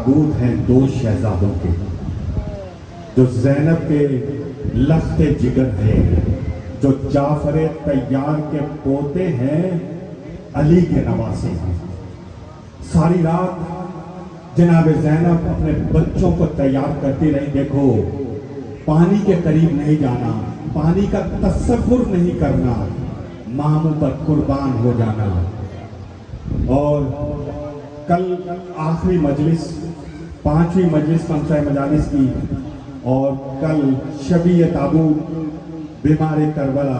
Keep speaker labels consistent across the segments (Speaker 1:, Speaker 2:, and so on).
Speaker 1: تابوت ہیں دو شہزادوں کے، جو زینب کے لخت جگر ہے، جو جعفر طیار کے پوتے ہیں، علی کے نواسے ہیں۔ ساری رات جناب زینب اپنے بچوں کو تیار کرتی رہی۔ دیکھو، پانی کے قریب نہیں جانا، پانی کا تصور نہیں کرنا، ماموں پر قربان ہو جانا۔ اور کل آخری مجلس، 5ویں مجلس خمسہ مجالس کی، اور کل شبی تابوت بیمار کربلا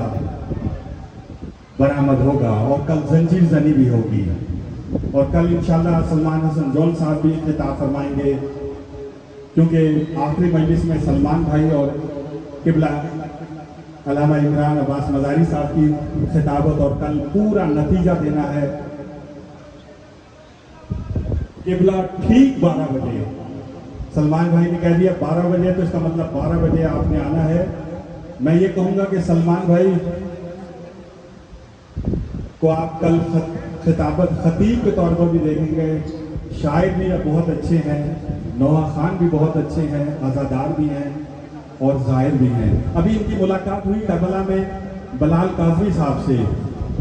Speaker 1: برآمد ہوگا، اور کل زنجیر زنی بھی ہوگی، اور کل انشاءاللہ سلمان حسن جول صاحب بھی خطاب فرمائیں گے، کیونکہ آخری مجلس میں سلمان بھائی اور قبلہ علامہ عمران عباس مزاری صاحب کی خطابت، اور کل پورا نتیجہ دینا ہے۔ قبلہ ٹھیک 12 بجے، سلمان بھائی نے کہہ دیا 12 بجے، تو اس کا مطلب 12 بجے آپ نے آنا ہے۔ میں یہ کہوں گا کہ سلمان بھائی کو آپ کل خطابت خطیب کے طور پر بھی دیکھیں گے۔ شاعر بھی بہت اچھے ہیں، نوحہ خان بھی بہت اچھے ہیں، عزادار بھی ہیں اور زائر بھی ہیں۔ ابھی ان کی ملاقات ہوئی کربلا میں بلال قاضوی صاحب سے۔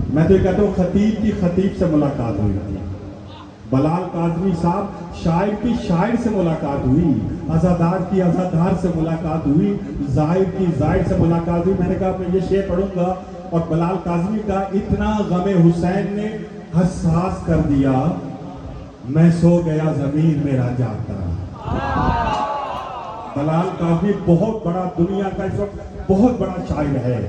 Speaker 1: میں تو یہ کہتا ہوں خطیب کی خطیب سے ملاقات ہوئی تھی، بلال قاضوی صاحب شاعر کی شاعر سے ملاقات ہوئی، عزادار کی عزادار سے ملاقات ہوئی، زائر کی زائر سے ملاقات ہوئی۔ میں نے کہا میں یہ شعر پڑھوں گا، اور بلال قاضوی کا اتنا غم حسین نے حساس کر دیا، میں سو گیا ضمیر میرا جاگتا رہا۔ بلال قاضوی بہت بڑا، دنیا کا اس وقت بہت بڑا شاعر ہے،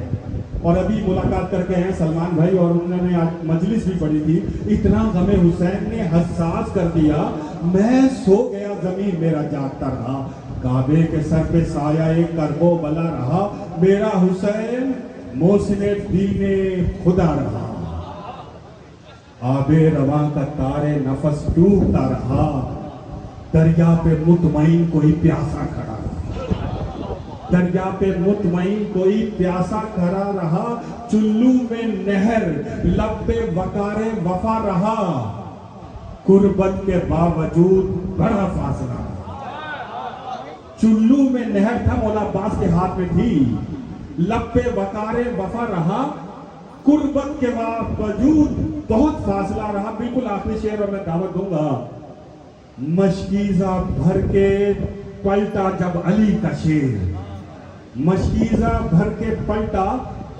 Speaker 1: اور ابھی ملاقات کر کے ہیں سلمان بھائی، اور انہوں نے آج مجلس بھی پڑھی تھی۔ اتنا غم حسین نے حساس کر دیا، میں سو گیا ضمیر میرا جاگتا رہا، کعبے کے سر پہ سایہ ایک کرب و بلا رہا، میرا حسین محسن دین خدا رہا، آب رواں کا تار نفس ڈوبتا رہا، دریا پہ مطمئن کوئی پیاسا کھڑا رہا، دریا پہ مطمئن کوئی پیاسا کھڑا رہا، چلو میں نہر لب پہ وقار وفا رہا، قربت کے باوجود بڑا فاصلہ رہا۔ چلو میں نہر تھا، مولا عباس کے ہاتھ میں تھی، لب پہ وقار وفا رہا، قربت کے باوجود بہت فاصلہ رہا۔ بالکل آخری شعر اور میں دعوت دوں گا، مشکیزہ بھر کے پلٹا جب علی کا شیر، مشکیزہ بھر کے پلٹا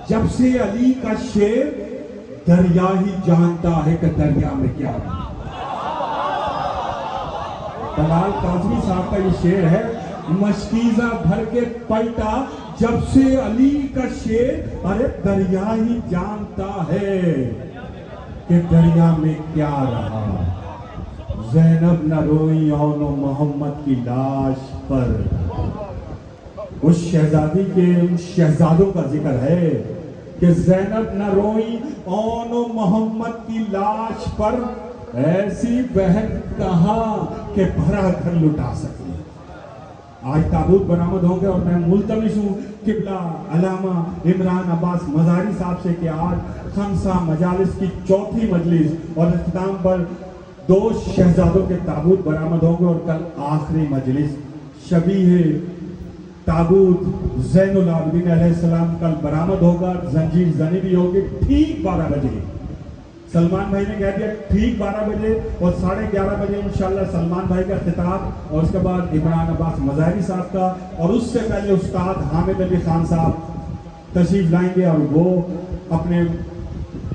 Speaker 1: جب سے علی کا شیر، دریا ہی جانتا ہے کہ دریا میں کیا ہے۔ بلال قاضوی صاحب کا یہ شعر ہے، مشکیزہ بھر کے پلٹا جب سے علی کا شیر، ارے دریا ہی جانتا ہے کہ دریا میں کیا رہا۔ زینب نہ روئی اون و محمد کی لاش پر، اس شہزادی کے ان شہزادوں کا ذکر ہے کہ زینب نہ روئی اون و محمد کی لاش پر، ایسی بہن کہاں کہ بھرا گھر لٹا سکے۔ آج تابوت برآمد ہوں گے، اور میں ملتمس ہوں قبلہ علامہ عمران عباس مزاری صاحب سے کہ آج خمسہ مجالس کی 4تھی مجلس، اور اختتام پر 2 شہزادوں کے تابوت برآمد ہوں گے، اور کل آخری مجلس شبیہ تابوت زین العابدین علیہ السلام کل برآمد ہوگا، زنجیر زنی بھی ہوگی ٹھیک 12 بجے۔ سلمان بھائی نے کہہ دیا ٹھیک 12 بجے، اور 11:30 بجے انشاءاللہ سلمان بھائی کا خطاب، اور اس کے بعد عمران عباس مظاہری صاحب کا، اور اس سے پہلے استاد حامد علی خان صاحب تشریف لائیں گے، اور وہ اپنے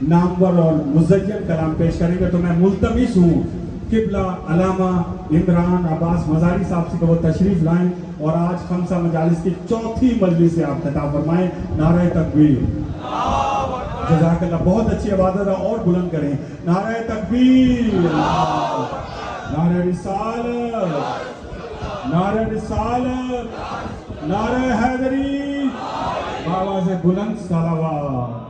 Speaker 1: نامور اور مزین کلام پیش کریں گے۔ تو میں ملتمس ہوں قبلہ علامہ عمران عباس مزاری صاحب سے کہ وہ تشریف لائیں، اور آج خمسہ مجالس کی 4تھی مجلس سے آپ خطاب فرمائیں۔ نعرہ تکبیر، جزاک اللہ، بہت اچھی آواز ہے، اور بلند کریں، نعرہ تکبیر، نعرہ رسالت، نعرہ رسالت، نعرہ حیدری، آواز بلند صلوات۔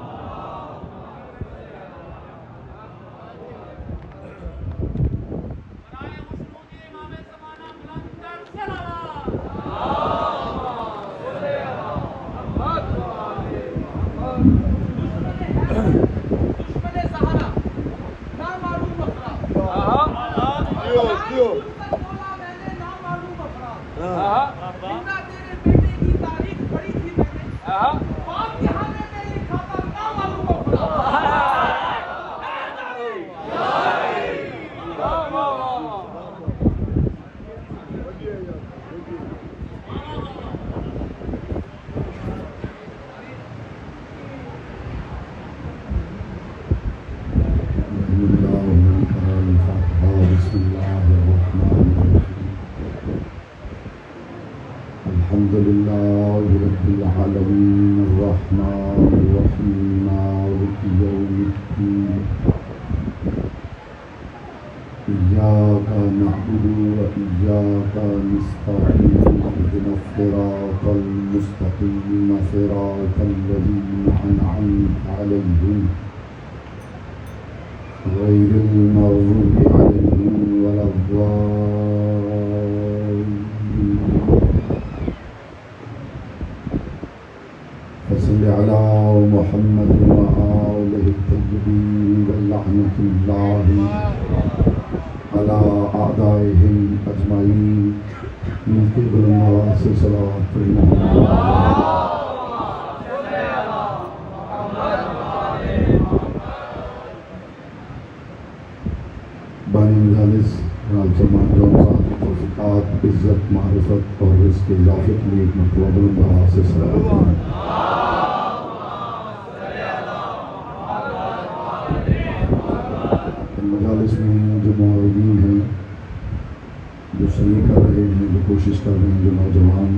Speaker 2: الحمد لله رب العالمين الرحمن الرحيم مالك يوم الدين إياك نعبد وإياك نستعين اهدنا الصراط المستقيم صراط الذين أنعمت عليهم غير المغضوب عليهم ولا الضالين فصل على محمد وآله الطيبين ولعنة الله على أعدائهم أجمعين من قبل الناس صلاة بانی مجالس رالجمان جون صاحب کی توفیقات عزت معرفت اور رزق اضافے کے لیے ایک مرتبہ بلند آواز سے صلوات مجالس میں جو معاونین ہیں، جو صحیح کر رہے ہیں، جو کوشش کر رہے ہیں، جو نوجوان،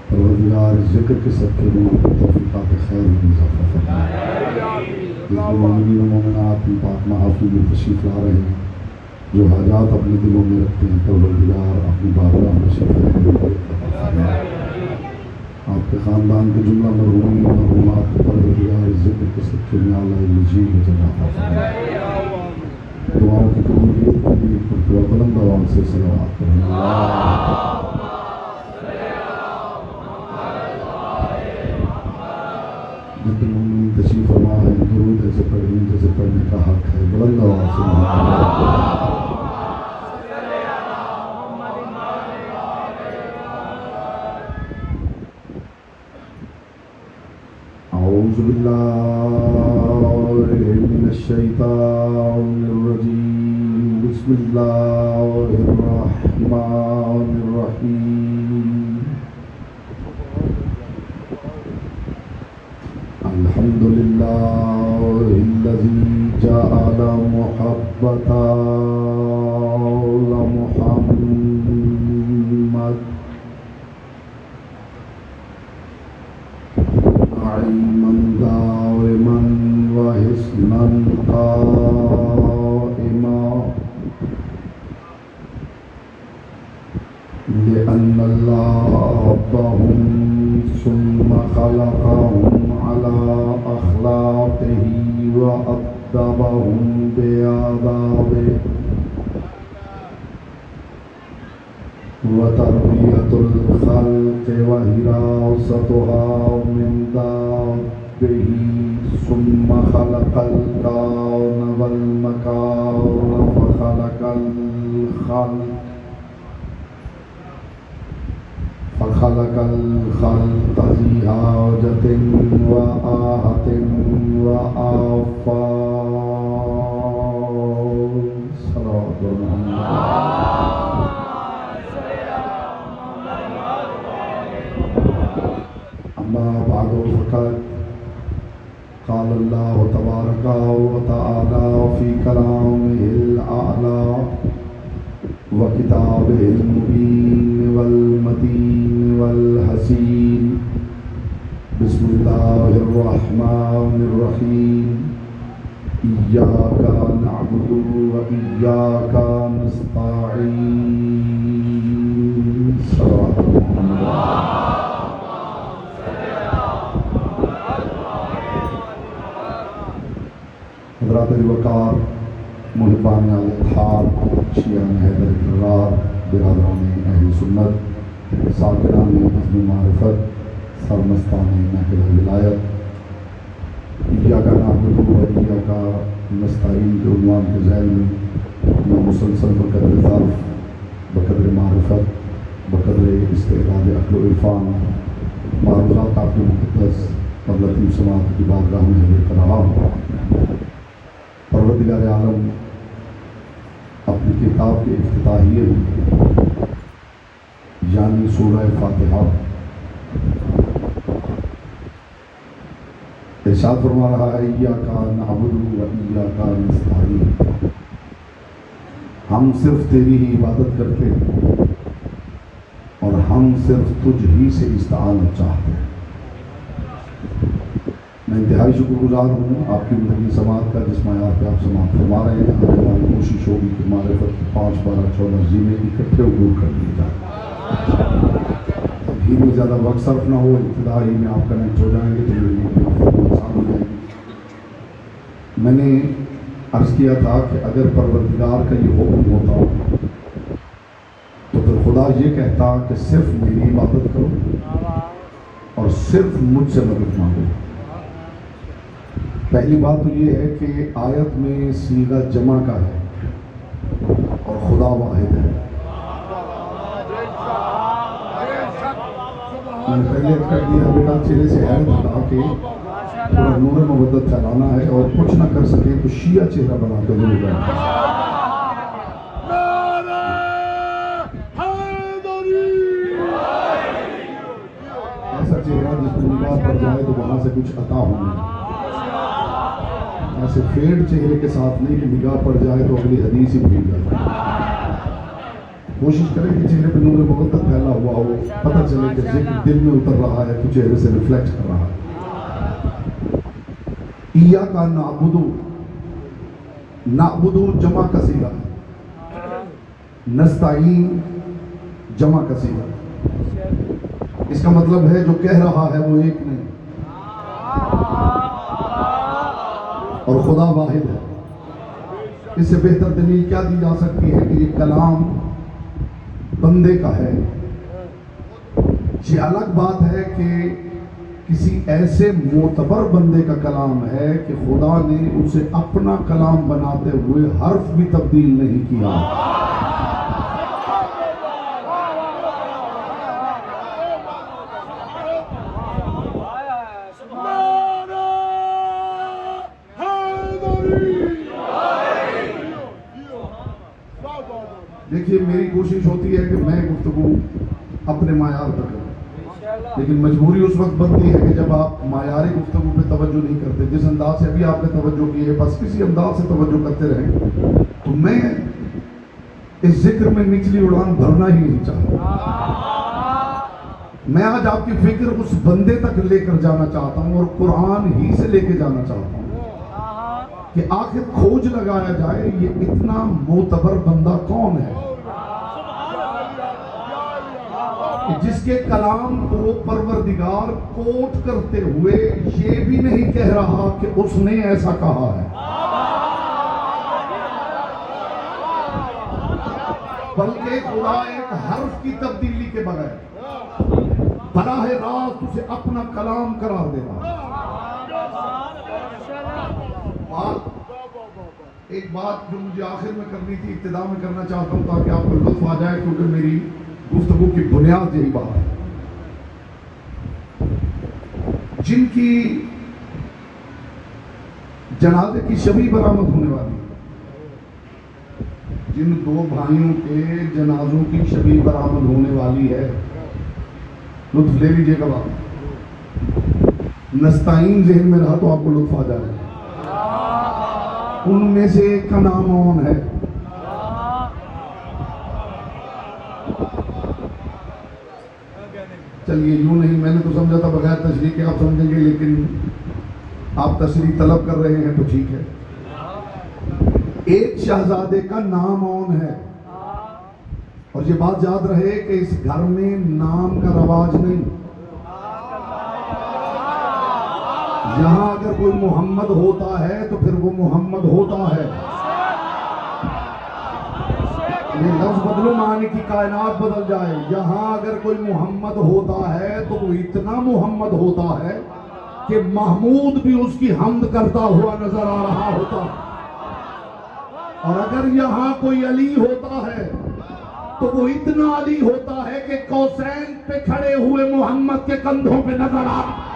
Speaker 2: پروردگار ذکر کے صدقے میں توفیقات خیر میں اضافہ فرمائے۔ جتنے مومنین و مومنات پاک محافل میں تشریف لا رہے ہیں، جو حاجات اپنے دلوں میں رکھتے ہیں، پروردگار اپنی بارگاہ میں شفا فرمائے۔ آپ کے خاندان کے جملہ مرحومین مرحومات کو پروردگار ذکر کے صدقے میں اعلیٰ الجی میں جگہ عطا فرمائے۔ دعاؤں کی قبولیت کے لیے مرتبہ بلند آواز سے صلوات کریں۔ جتنے مومنین تشریف فرما ہیں، درود ایسے پڑھیں جیسے پڑھنے کا حق ہے، بلند آواز سے اعوذ باللہ من الشیطان الرجیم، بسم اللہ الرحمن الرحیم۔ الحمد للہ الذی جعل محبت محمد نعیما دائما وحسنا قائما، لأن الله ربهم ثم خلقهم على أخلاقه وأدبهم بآدابه، وتربية الخلق وحراستها من دابه، ثم خلق الكون والمكان فخلق الخلق ذي حاجة وآهة وآفات، صلوات أما بعد فقد قال الله تبارك وتعالى في كلامه الأعلى وكتابه المبين والمتين والحسين، بسم الله الرحمن الرحيم، إياك نعبد وإياك نستعين، صلوات حضرات الوقار، محبان الاطہار، شیعان حیدر اقرار، برادران اہل سنت، ساکران نظم معرفت، سرمستان محفل ولایت، ایاک نعبد و ایاک نستعین کے عنوان کے ذیل میں میں مسلسل بقدر ظرف، بقدر معرفت، بقدر استعداد عقل و عرفان معروضات آپ کے مقدس اور لطیف سماعت کی بارگاہ میں حاضر کر رہا ہوں۔ پروردگار عالم اپنی کتاب کے افتتاحیے میں یعنی سورہ فاتحہ ارشاد فرما رہا ہے، ایاک نعبد و ایاک نستعین، ہم صرف تیری ہی عبادت کرتے ہیں اور ہم صرف تجھ ہی سے استعانت چاہتے ہیں۔ میں انتہائی شکر گزار ہوں آپ کی زندگی سماعت کا، جس معیار پہ آپ سماعت فرما رہے ہیں۔ آج ہماری کوشش ہوگی کہ معرفت کی 5 12 14 زینے اکٹھے عبور کر دیے جائیں، بھیڑ میں زیادہ وقت صرف نہ ہو، ابتدا ہی میں آپ کنیکٹ ہو جائیں گے تو میری آسان ہو جائے گی۔ میں نے عرض کیا تھا کہ اگر پروردگار کا یہ حکم ہوتا تو پھر خدا یہ کہتا کہ صرف میری عبادت کرو اور صرف مجھ سے مدد مانگو۔ پہلی بات تو یہ ہے کہ آیت میں صیغہ جمع کا ہے اور خدا واحد ہے۔ میں نے پہلے کر دیا بیٹا چہرے سے حیرت ہٹا کے تھوڑا نور مودت پھیلانا ہے، اور کچھ نہ کر سکے تو شیعہ چہرہ بنا کے ضرور بیٹھا۔ ایسا چہرہ جس میں نگاہ پڑ جائے تو وہاں سے کچھ عطا ہونا، ایسے فیڈ چہرے کے ساتھ نہیں کہ نگاہ پڑ جائے تو اگلی حدیث ہی بھول جائے۔ کوشش کریں کہ چہرے پہ نور مودت پھیلا ہوا ہو، پتہ چلے کہ ذکر دل میں اتر رہا ہے تو چہرے سے ریفلیکٹ کر رہا ہے۔ ایاک نعبد، نعبد جمع کا صیغہ ہے، نستعین جمع کا صیغہ ہے۔ اس کا مطلب ہے جو کہہ رہا ہے وہ ایک نہیں اور خدا واحد ہے۔ اس سے بہتر دلیل کیا دی جا سکتی ہے کہ یہ کلام بندے کا ہے۔ یہ الگ بات ہے کہ کسی ایسے معتبر بندے کا کلام ہے کہ خدا نے اسے اپنا کلام بناتے ہوئے حرف بھی تبدیل نہیں کیا۔ دیکھیے میری کوشش ہوتی ہے کہ میں گفتگو اپنے معیار پر کروں، لیکن مجبوری اس وقت بنتی ہے کہ جب آپ معیاری گفتگو پہ توجہ نہیں کرتے، جس انداز سے ابھی آپ نے توجہ کی ہے بس کسی انداز سے توجہ کرتے رہیں، تو میں اس ذکر میں نچلی اڑان بھرنا ہی نہیں چاہتا۔ میں آج آپ کی فکر اس بندے تک لے کر جانا چاہتا ہوں اور قرآن ہی سے لے کے جانا چاہتا ہوں کہ آخر کھوج لگایا جائے یہ اتنا معتبر بندہ کون ہے کہ جس کے کلام کو پروردگار کوٹ کرتے ہوئے یہ بھی نہیں کہہ رہا کہ اس نے ایسا کہا ہے، بلکہ خدا ایک حرف کی تبدیلی کے بغیر براہ راست اسے اپنا کلام قرار دے رہا۔ ایک بات جو مجھے آخر میں کرنی تھی ابتدا میں کرنا چاہتا ہوں تاکہ آپ کو لطف آ جائے، کیونکہ میری گفتگو کی بنیاد یہی بات ہے۔ جن کی جنازے کی شبیہ برآمد ہونے والی ہے، جن 2 بھائیوں کے جنازوں کی شبیہ برآمد ہونے والی ہے، لطف لے لیجیے گا بات، نستعین ذہن میں رہا تو آپ کو لطف آ جائے۔ ان میں سے ایک کا نام اون ہے۔ چلیے یوں نہیں، میں نے تو سمجھا تھا بغیر تشریح کے آپ سمجھیں گے، لیکن آپ تشریح طلب کر رہے ہیں تو ٹھیک ہے۔ ایک شہزادے کا نام اون ہے، اور یہ بات یاد رہے کہ اس گھر میں نام کا رواج نہیں۔ یہاں اگر کوئی محمد ہوتا ہے تو پھر وہ محمد ہوتا ہے۔ یہ لفظ بدلو معنی کی کائنات بدل جائے۔ یہاں اگر کوئی محمد ہوتا ہے تو وہ اتنا محمد ہوتا ہے کہ محمود بھی اس کی حمد کرتا ہوا نظر آ رہا ہوتا۔ اور اگر یہاں کوئی علی ہوتا ہے تو وہ اتنا علی ہوتا ہے کہ قوسین پہ کھڑے ہوئے محمد کے کندھوں پہ نظر آ رہا۔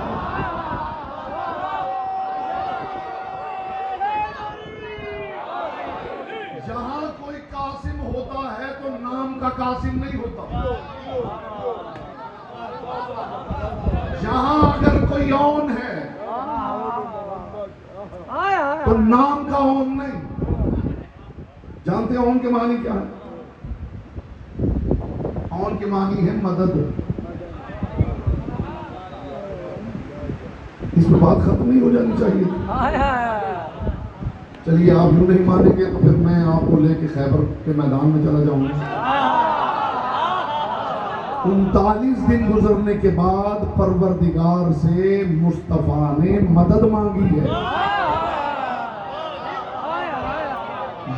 Speaker 2: جہاں کوئی قاسم ہوتا ہے تو نام کا قاسم نہیں ہوتا۔ جہاں اگر کوئی اون ہے تو نام کا اون نہیں۔ جانتے ہیں اون کے معنی کیا ہے؟ اون کے معنی ہے مدد. اس پہ بات ختم نہیں ہو جانی چاہیے. چلیے آپ یوں نہیں مانیں گے تو پھر میں آپ کو لے کے خیبر کے میدان میں چلا جاؤں گا. 39 دن گزرنے کے بعد پروردگار سے مصطفیٰ نے مدد مانگی ہے.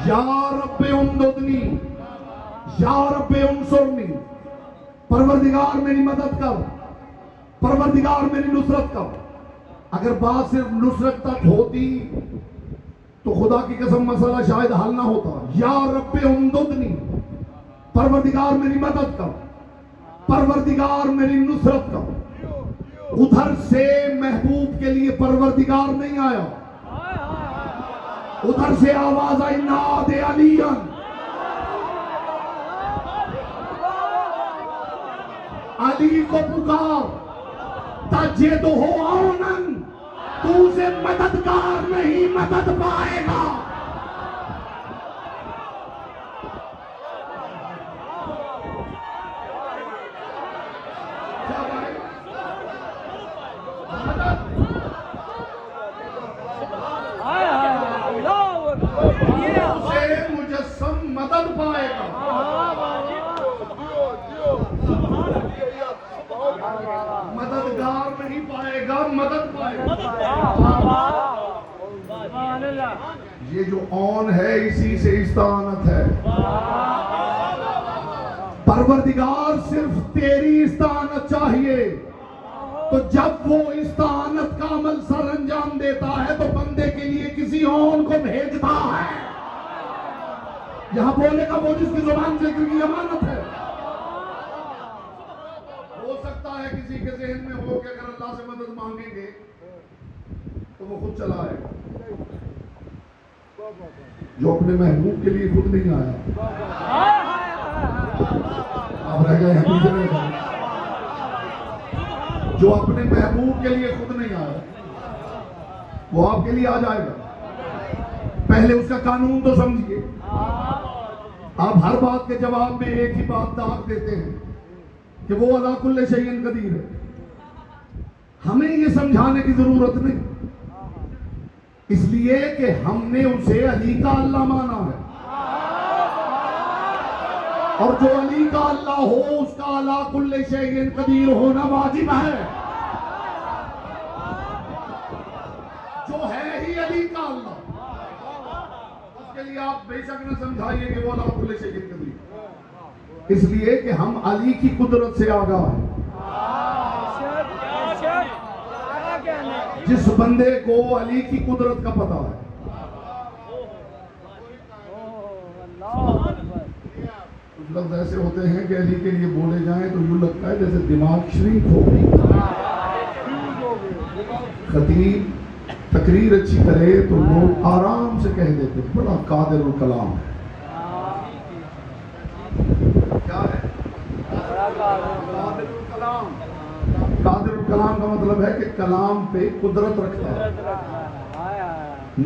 Speaker 2: یا رب امددنی یا رب انصرنی، پروردگار میری مدد کر، پروردگار میری نصرت کر. اگر بات صرف نصرت تک ہوتی تو خدا کی قسم مسئلہ شاید حل نہ ہوتا. یا رب امددنی، پروردگار میری مدد کر، پروردگار میری نصرت کر. ادھر سے محبوب کے لیے پروردگار نہیں آیا، ادھر سے آواز آئی ناد علیاً. علی کو پکار تجد ہو آنن، تو اسے مددگار نہیں مدد پائے گا. اسے مجسم مدد پائے گا. مددگار نہیں پائے گا، مدد پائے گا. یہ جو اون ہے اسی سے استعانت ہے. پروردگار صرف تیری استعانت چاہیے. تو جب وہ استعانت کا عمل سر انجام دیتا ہے تو بندے کے لیے کسی اون کو بھیجتا ہے. یہاں بولے گا وہ جس کی زبان ذکر کی امانت ہے. ہو سکتا ہے کسی کے ذہن میں ہو کہ اگر اللہ سے مدد مانگیں گے تو وہ خود چلا آئے گا. جو اپنے محبوب کے لیے خود نہیں آیا، آپ رہ گئے ہم سے رہ گئے. جو اپنے محبوب کے لیے خود نہیں آیا وہ آپ کے لیے آ جائے گا. پہلے اس کا قانون تو سمجھیے. آپ ہر بات کے جواب میں ایک ہی بات داغ دیتے ہیں کہ وہ علی کل شیء قدیر ہے. ہمیں یہ سمجھانے کی ضرورت نہیں، اس لیے کہ ہم نے اسے علی کا اللہ مانا ہے. اور جو علی کا اللہ ہو اس کا علی کل شیء قدیر ہونا واجب ہے. جو ہے ہی علی کا اللہ، اس کے لیے آپ بے شک نہ سمجھائیے کہ وہ علی کل شیء قدیر. اس لیے کہ ہم علی کی قدرت سے آگاہ ہیں. جس بندے کو علی کی قدرت کا پتہ ہے، کچھ لفظ ایسے ہوتے ہیں کہ علی کے لیے بولے جائیں تو یوں لگتا ہے جیسے دماغ شرینک ہو گئی. خطیب تقریر اچھی کرے تو لوگ آرام سے کہہ دیتے بڑا قادر الکلام ہے. کیا ہے قادر الکلام؟ قادر الکلام کا مطلب ہے کہ کلام پہ قدرت رکھتا ہے.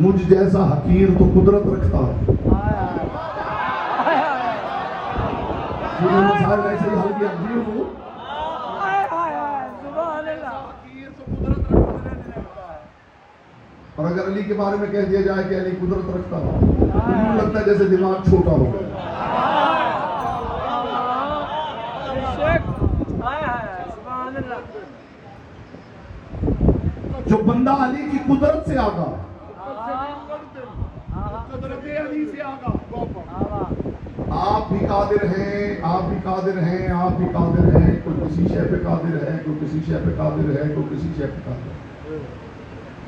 Speaker 2: مجھ جیسا حقیر تو قدرت رکھتا ہے. مسائل ایسے ہی حل کیا اور اگر علی کے بارے میں کہہ دیا جائے کہ علی قدرت رکھتا ہے تو لگتا ہے جیسے دماغ چھوٹا ہو گیا. جو بندہ علی کی قدرت سے آگا، قدرت علی سے آگا. آپ بھی قادر ہیں، آپ بھی قادر ہیں، آپ بھی قادر ہیں. کوئی کسی شے پہ قادر ہے، کوئی کسی شے پہ قادر ہے، کوئی کسی شے پہ قادر ہے.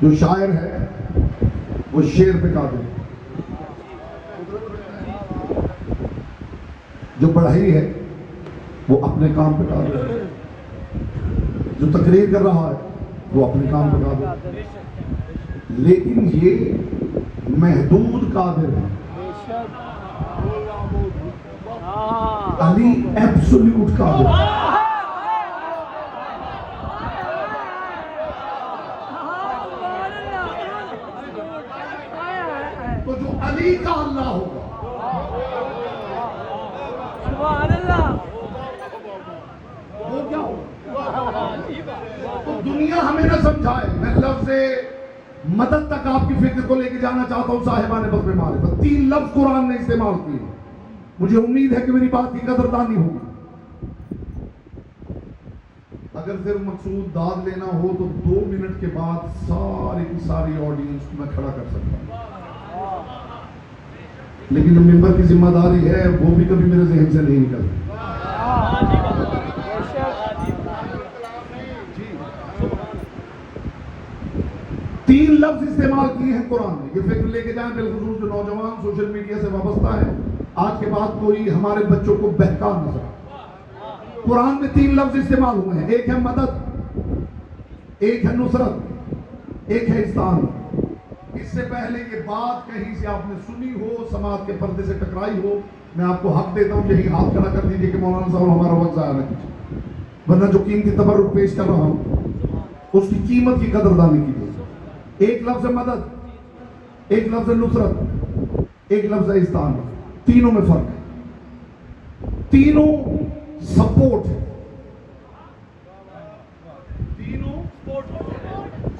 Speaker 2: جو شاعر ہے وہ شعر پہ قادر ہے. جو بڑھائی ہے وہ اپنے کام پہ قادر ہے. جو تقریر کر رہا ہے وہ اپنے کام پہ قادر ہے. لیکن یہ محدود قادر ہے. علی ایبسولوٹ قادر ہے. تو جو علی کا اللہ ہوگا وہ کیا ہو؟ تو دنیا ہمیں نہ سمجھائے. میں لفظ مدد تک آپ کی فکر کو لے کے جانا چاہتا ہوں. صاحبان بس معرفت 3 لفظ قرآن نے استعمال کیے. مجھے امید ہے کہ میری بات کی قدردانی ہوگی. اگر صرف مقصود داد لینا ہو تو 2 منٹ کے بعد ساری کی ساری آڈینس کو میں کھڑا کر سکتا ہوں، لیکن جو ممبر کی ذمہ داری ہے وہ بھی کبھی میرے ذہن سے نہیں نکلتی. 3 لفظ استعمال کیے ہیں قرآن نے. یہ فکر لے کے جائیں بالخصوص جو نوجوان سوشل میڈیا سے وابستہ ہے. آج کے بعد کوئی ہمارے بچوں کو بہکا نہ سکے. قرآن میں 3 لفظ استعمال ہوئے ہیں. ایک ہے مدد، ایک ہے نصرت، ایک ہے استعان. اس سے پہلے یہ بات کہیں سے آپ نے سنی ہو، سماعت کے پردے سے ٹکرائی ہو، میں آپ کو حق دیتا ہوں یہی ہاتھ کھڑا کر دیجیے کہ مولانا صاحب ہمارا وقت ضائع نہ کیجیے، ورنہ جو قیمتی تبرک پیش کر رہا ہوں اس کی قیمت کی قدردانی کیجیے. ایک لفظ مدد، ایک لفظ نصرت، ایک لفظ استعان. تینوں میں فرق ہے. تینوں سپورٹ ہے. تینوں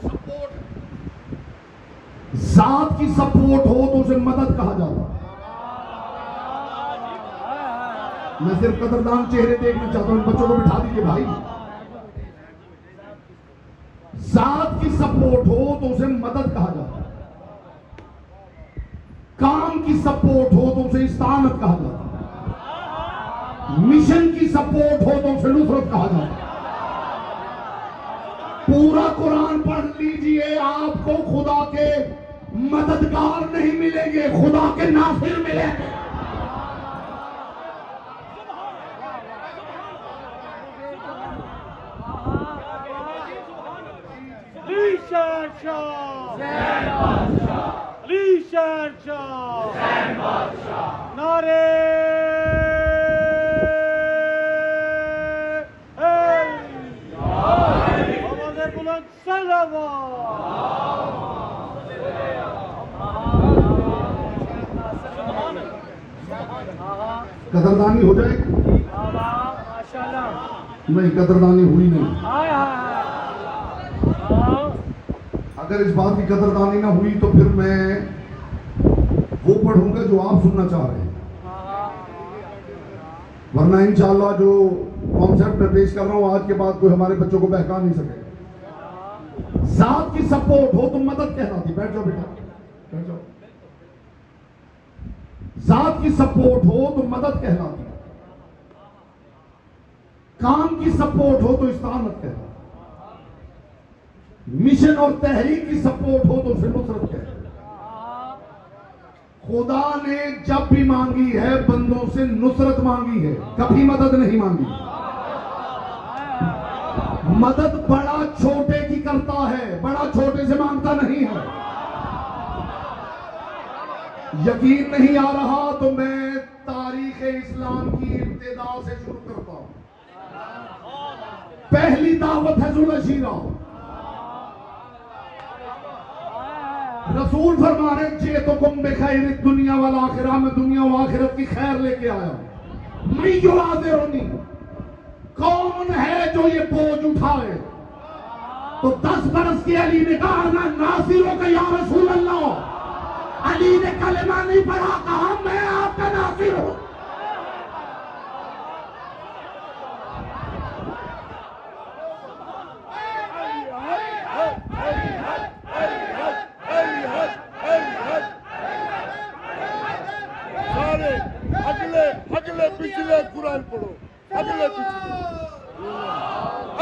Speaker 2: سپورٹ. ذات کی سپورٹ ہو تو اسے مدد کہا جاتا ہے. میں صرف قدردان چہرے دیکھنا چاہتا ہوں. ان بچوں کو بٹھا دیجیے بھائی. ذات کی سپورٹ ہو تو اسے مدد کہا جاتا ہے. کام کی سپورٹ ہو تو اسے استعانت کہا جاتا ہے. مشن کی سپورٹ ہو تو اسے نصرت کہا جاتا ہے. پورا قرآن پڑھ لیجئے، آپ کو خدا کے مددگار نہیں ملیں گے، خدا کے ناصر ملیں گے.
Speaker 3: نعرے بلند صلوات.
Speaker 2: قدردانی ہو جائے گی؟ نہیں، قدردانی ہوئی نہیں. اگر اس بات کی قدردانی نہ ہوئی تو پھر میں وہ پڑھوں گا جو آپ سننا چاہ رہے ہیں، ورنہ انشاءاللہ جو کانسیپٹ میں پیش کر رہا ہوں آج کے بعد کوئی ہمارے بچوں کو بہکا نہیں سکے. ذات کی سپورٹ ہو تو مدد کہلاتی. بیٹھ جاؤ بیٹا، بیٹھ جاؤ. ذات کی سپورٹ ہو تو مدد کہلاتی. کام کی سپورٹ ہو تو استعانت کہلاتی. مشن اور تحریک کی سپورٹ ہو تو اسے نصرت کہلاتی. خدا نے جب بھی مانگی ہے بندوں سے نصرت مانگی ہے، کبھی مدد نہیں مانگی. مدد بڑا چھوٹے کی کرتا ہے، بڑا چھوٹے سے مانگتا نہیں ہے. یقین نہیں آ رہا تو میں تاریخ اسلام کی ابتدا سے شروع کرتا ہوں. پہلی دعوت ہے ذوالعشیرہ. رسول فرما رہے جئتکم بخیر الدنیا والآخرہ، میں دنیا و آخرت کی خیر لے کے آیا. من یعاذرنی، کون ہے جو یہ بوجھ اٹھائے؟ تو 10 برس کے علی نے کہا نا ناصروں کا یا رسول اللہ. علی نے کلمہ نہیں پڑھا، کہا میں آپ کا ناصر ہوں.
Speaker 3: اگلے پچھلے قرآن پڑھو، اگلے پچھلے.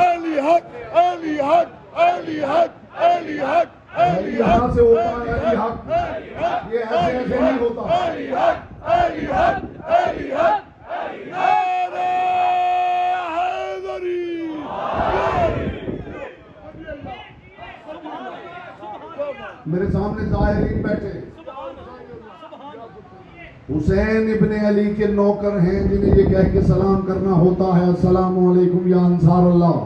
Speaker 3: علی حق، علی حق، علی حق، علی حق، علی
Speaker 2: یہاں سے ہوتا ہے علی حق. یہ ایسے ایسے نہیں ہوتا.
Speaker 3: علی حق، علی حق، علی حق. نعرہ حیدری.
Speaker 2: میرے سامنے ظاہرین بیٹھے حسین ابن علی کے نوکر ہیں جنہیں یہ کہہ کے سلام کرنا ہوتا ہے السلام علیکم یا انصار اللہ.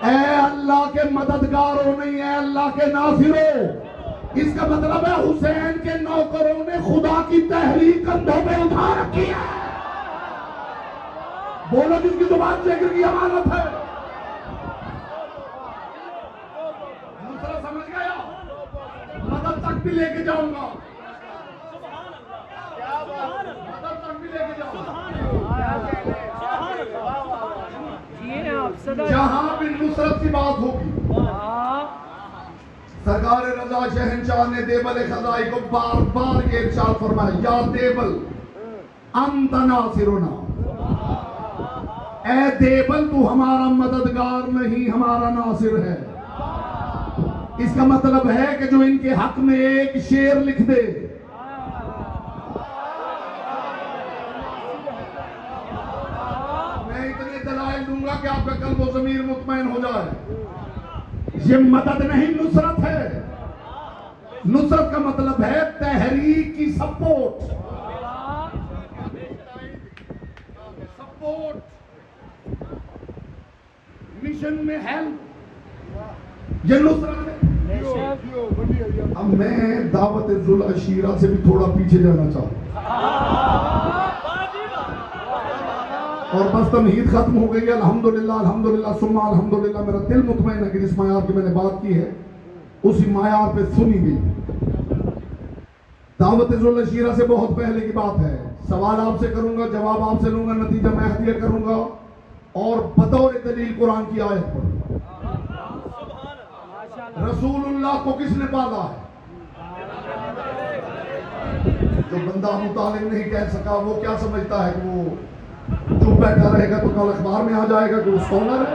Speaker 2: اے اللہ کے مددگاروں نہیں، اے اللہ کے ناصروں. اس کا مطلب ہے حسین کے نوکروں نے خدا کی تحریک کندھوں پہ اٹھا رکھی ہے. بولو جس کی زبان ذکر کی امانت ہے. نصرت سمجھ گیا؟ مدد تک بھی لے کے جاؤں گا. مدد تک بھی لے کے جاؤں گا. جہاں بھی نصرت کی بات ہوگی سرکار رضا شہنشاہ نے دیبل خزائی کو بار بار یہ ارشاد فرمایا یا دیبل انت ناصرنا. اے دیبل تو ہمارا مددگار نہیں ہمارا ناصر ہے. اس کا مطلب ہے کہ جو ان کے حق میں ایک شعر لکھ دے میں اتنے دلائل دوں گا کہ آپ کا قلب و ضمیر مطمئن ہو جائے. یہ مدد نہیں نصرت ہے. نصرت کا مطلب ہے تحریک کی سپورٹ. مشن میں ہیلپ یہ نصرت ہے. اب میں دعوت ذوالعشیرہ سے بھی تھوڑا پیچھے جانا چاہوں اور بس تمہید ختم ہو گئی. الحمدللہ الحمدللہ ثم الحمدللہ. میرا دل مطمئن ہے کہ جس معیار کی میں نے بات کی ہے اسی معیار پہ سنی گئی. دعوت ذوالعشیرہ سے بہت پہلے کی بات ہے. سوال آپ سے کروں گا, جواب آپ سے لوں گا, نتیجہ میں اختیار کروں گا اور بطور دلیل قرآن کی آیت پر. رسول اللہ کو کس نے پالا ہے؟ جو بندہ ابو طالب نہیں کہہ سکا وہ کیا سمجھتا ہے کہ وہ جو بیٹھا رہے گا تو کل اخبار میں آ جائے گا کہ وہ سکولر ہے.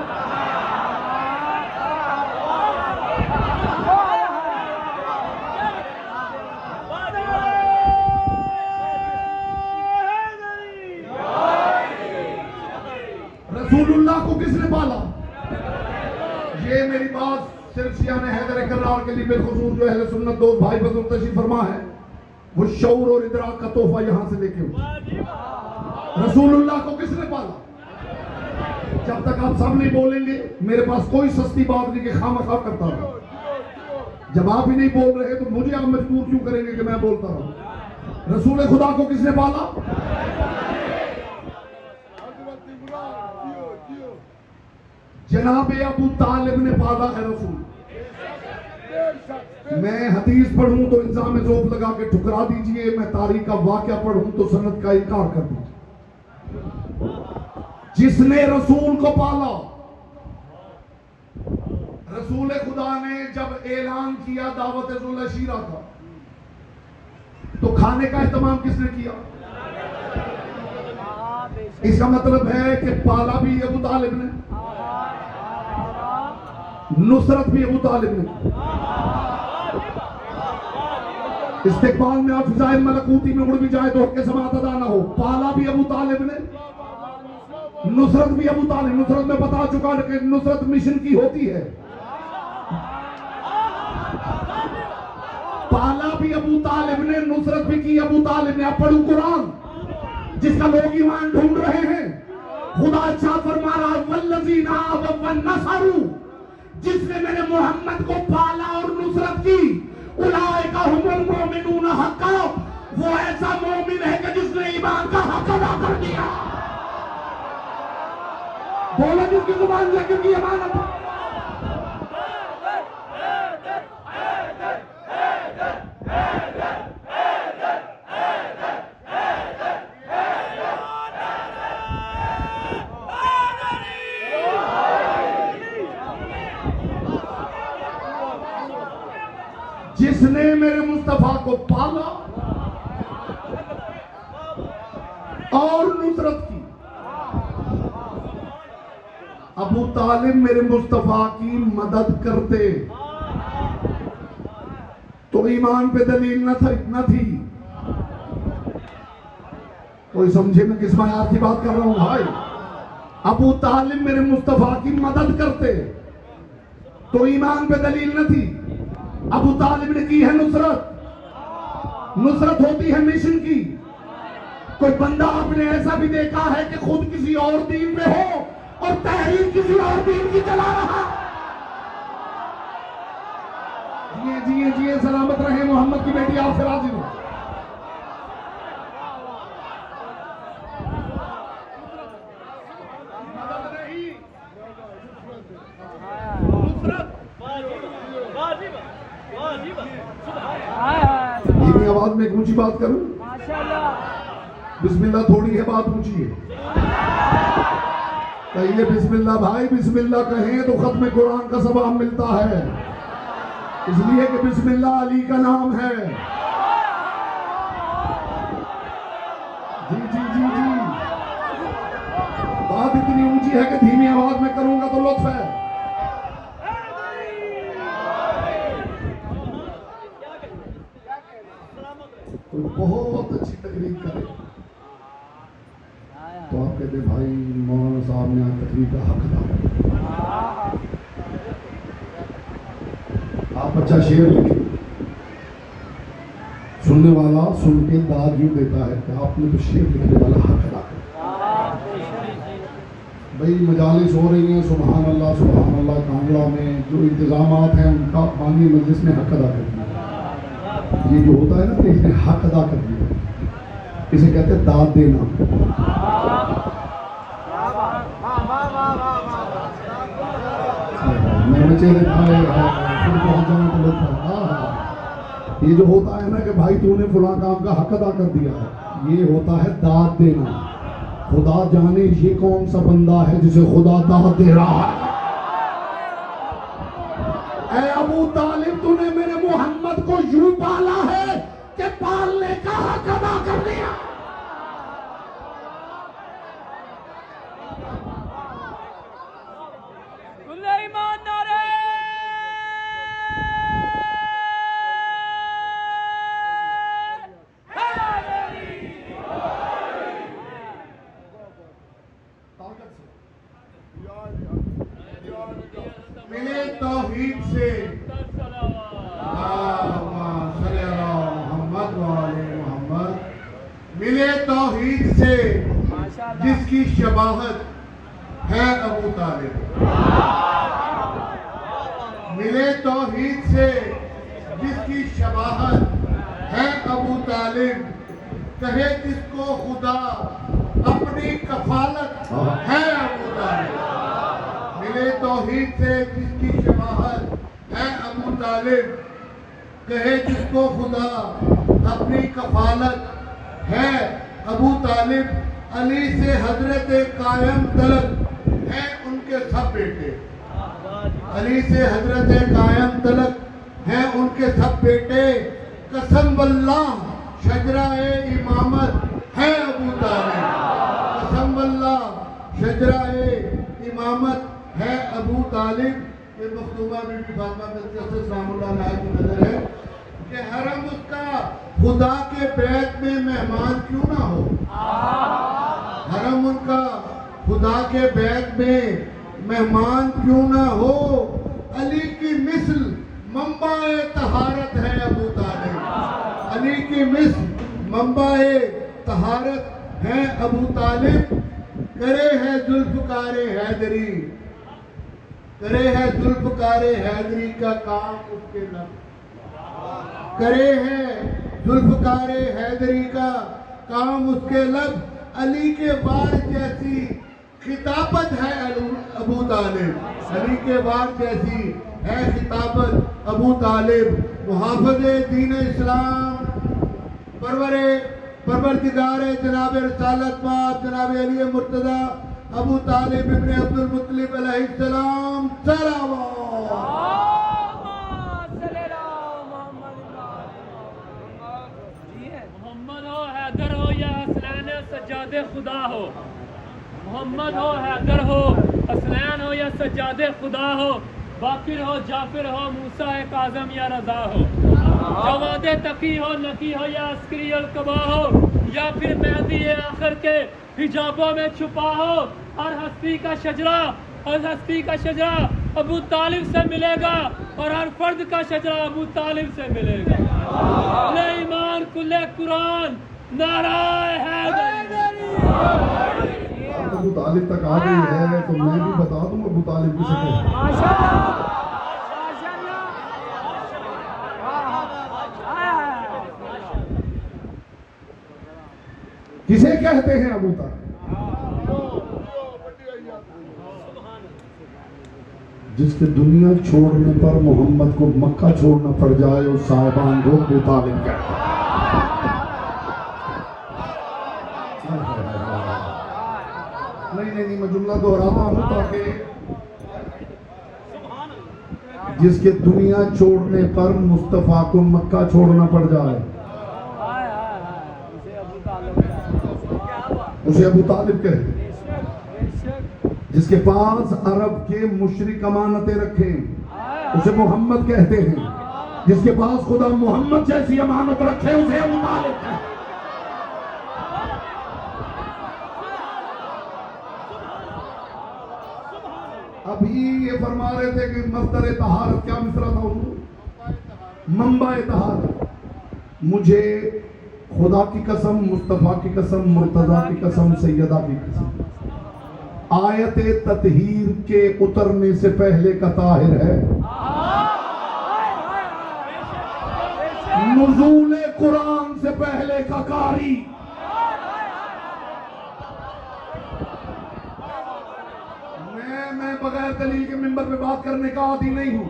Speaker 2: رسول اللہ کو کس نے پالا؟ یہ میری بات صرف سیان حیدر کرار کے لیے بالخصوص جو اہل سنت دوست بھائی بزرگ تشریف فرما ہے وہ شعور اور ادراک کا تحفہ یہاں سے لے کے رسول اللہ کو کس نے پالا؟ جب تک آپ سب نہیں بولیں گے میرے پاس کوئی سستی بات نہیں کہ خواہ کرتا رہا. جب آپ ہی نہیں بول رہے تو مجھے آپ مجبور کیوں کریں گے کہ میں بولتا رہوں. رسول خدا کو کس نے پالا؟ جناب ابو طالب نے پالا ہے رسول. میں حدیث پڑھوں تو الزام ذوق لگا کے ٹھکرا دیجئے, میں تاریخ کا واقعہ پڑھوں تو سند کا انکار کر دیجئے. جس نے رسول کو پالا, رسول خدا نے جب اعلان کیا دعوت ذوالعشیرہ کا تو کھانے کا اہتمام کس نے کیا؟ اس کا مطلب ہے کہ پالا بھی ابو طالب نے, نصرت بھی ابو طالب نے. استقبال میں آپ فضائل ملکوتی میں اڑ بھی جائے تو حق سماعت ادا نہ ہو. پالا بھی ابو طالب نے, نصرت بھی ابو طالب. نصرت میں بتا چکا کہ نصرت مشن کی ہوتی ہے. پالا بھی ابو طالب نے, نصرت بھی کی ابو طالب نے. اب پڑھو قرآن جس کا لوگ ایمان ڈھونڈ رہے ہیں. خدا اچھا فرما رہا والذین آووا ونصروا, جس نے میرے محمد کو پالا اور نصرت کی, اولئک ھم المؤمنون حقا, وہ ایسا مومن ہے کہ جس نے ایمان کا حق ادا کر دیا. بولو جس کی زبان ذکر کی امانت. جس نے میرے مصطفیٰ کو پالا اور نصرت کی. ابو طالب میرے مصطفیٰ کی مدد کرتے تو ایمان پہ دلیل نہ تھی. کوئی سمجھے میں کس معیار کی بات کر رہا ہوں بھائی؟ ابو طالب میرے مصطفیٰ کی مدد کرتے تو ایمان پہ دلیل نہ تھی. ابو طالب نے کی ہے نصرت. نصرت ہوتی ہے مشن کی. کوئی بندہ آپ نے ایسا بھی دیکھا ہے کہ خود کسی اور دین میں ہو اور تحریک کسی اور دین کی چلا رہا؟ جیے سلامت رہے. محمد کی بیٹی آپ سے راضی ہو. دھیمی آواز میں ایک اونچی بات کروں؟ بسم اللہ تھوڑی ہے، بات اونچی ہے. کہیے بسم اللہ بھائی، بسم اللہ کہیں تو ختم قرآن کا ثواب ملتا ہے، اس لیے کہ بسم اللہ علی کا نام ہے. جی جی جی جی، بات اتنی اونچی ہے کہ دھیمی آواز میں کروں گا تو لطف ہے. کوئی بہت اچھی تقریر کرے تو آپ کہتے بھائی مولانا صاحب نے آج تقریر کا حق ادا. آپ اچھا شعر لکھیں، سننے والا سن کے داد یوں دیتا ہے کہ آپ نے تو شعر لکھنے والا حق ادا کر. بھائی مجالس ہو رہی ہیں، سبحان اللہ کانگڑا میں جو انتظامات ہیں ان کا بانی مجلس نے حق ادا کر دیا. یہ جو ہوتا ہے نا کہ اس نے حق ادا کر دیا، اسے کہتے ہیں داد دینا. یہ جو ہوتا ہے نا کہ بھائی تو نے فلاں کام کا حق ادا کر دیا ہے، یہ ہوتا ہے داد دینا. خدا جانے یہ کون سا بندہ ہے جسے خدا داد دے رہا ہے. اے ابو طالب تو نے میرے محمد کو یوں پالا ہے کہ پالنے کا حق ادا کر دیا. ملے توحید سے، ملے توحید سے جس کی شباہت ہے ابو طالب. ملے توحید سے جس کی شباہت ہے ابو طالب، کہے جس کو خدا اپنی کفالت ہے ابو طالب. ملے توحید سے جس کی شباہت ہے ابو طالب، کہے جس کو خدا اپنی کفالت ہے ابو طالب. علی سے حضرت قائم طلب ہے ان کے سب بیٹے. علی سے حضرت قائم طلب ہے ان کے سب بیٹے. قسم واللہ شجرہ امامت ہے ابو طالب. قسم واللہ شجرہ امامت ہے ابو طالب. یہ مخدومہ بی بی فاطمہ بنت سلام اللہ علیہ کی نظر ہے کہ حرم اس کا خدا کے بیت میں مہمان کیوں نہ ہو. حرم ان کا خدا کے بیت میں مہمان کیوں نہ ہو. علی کی مثل منبع طہارت ہے ابو طالب. علی کی مثل منبع طہارت ہے ابو طالب. کرے ہے ذوالفقار حیدری، کرے ہے ذوالفقار حیدری کا کام اس کے لب. کرے ہے ذوالفقار حیدری کا کام اس کے لب. علی کے وار جیسی خطابت ہے ابو طالب. علی کے وار جیسی ہے خطابت ابو طالب. محافظ دین اسلام، پروردگار جناب رسالت مآب جناب علی مرتضی ابو طالب ابن عبد المطلب علیہ السلام.
Speaker 4: محمد ہو حیدر ہو یا حسنین سجاد خدا ہو، محمد ہو حیدر ہو حسنین ہو یا سجاد خدا ہو، باقر ہو جعفر ہو موسیٰ کاظم یا رضا ہو، جواد تقی ہو نقی ہو یا عسکری القبا ہو، یا پھر مہدی آخر کے حجابوں میں چھپا ہو. ہر ہستی کا شجرہ، ہر ہستی کا شجرہ ابو طالب سے ملے گا، اور ہر فرد کا شجرہ ابو طالب سے ملے گا. کل ایمان کل قرآن نعرہ حیدری.
Speaker 2: ابو طالب تک آ گئی ہے تو میں بھی بتا دوں ابو طالب کسے کہتے ہیں. کسے کہتے ہیں ابو طالب؟ جس کے دنیا چھوڑنے پر محمد کو مکہ چھوڑنا پڑ جائے اس صاحبان کو ابو طالب کہتے ہیں۔ نہیں میں جملہ دہراتا ہوں تاکہ جس کے دنیا چھوڑنے پر مصطفیٰ کو مکہ چھوڑنا پڑ جائے اسے ابو طالب کہتے ہیں۔ جس کے پاس عرب کے مشرک امانتیں رکھیں اسے محمد کہتے ہیں۔ جس کے پاس خدا محمد جیسی امانت رکھے اسے ابو طالب کہتے ہیں۔ ابھی یہ فرما رہے تھے کہ مصدر طہارت کیا مصرع تھا حضور؟ منبع طہارت۔ مجھے خدا کی قسم، مصطفیٰ کی قسم، مرتضیٰ کی قسم، سیدہ کی قسم، آیت تطہیر کے اترنے سے پہلے کا طاہر ہے، نزول قرآن سے پہلے کا قاری۔ میں بغیر دلیل کے منبر پہ بات کرنے کا عادی نہیں ہوں۔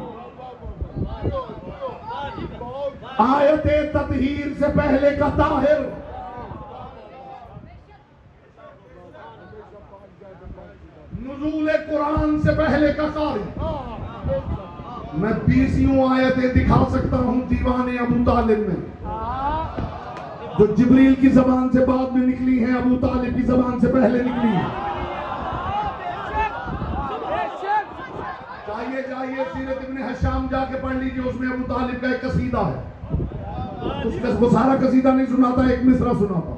Speaker 2: آیت تطہیر سے پہلے کا طاہر، نزول قرآن سے پہلے کا قاری۔ میں 20 آیتیں دکھا سکتا ہوں دیوان ابو طالب میں، جو جبریل کی زبان سے بعد میں نکلی ہیں، ابو طالب کی زبان سے پہلے نکلی ہیں۔ جائیے سیرت ابن حشام جا کے پڑھ لیجئے، اس میں ابو طالب کا ایک قصیدہ ہے۔ اس کو سارا قصیدہ نہیں سناتا، ایک مصرع سناتا۔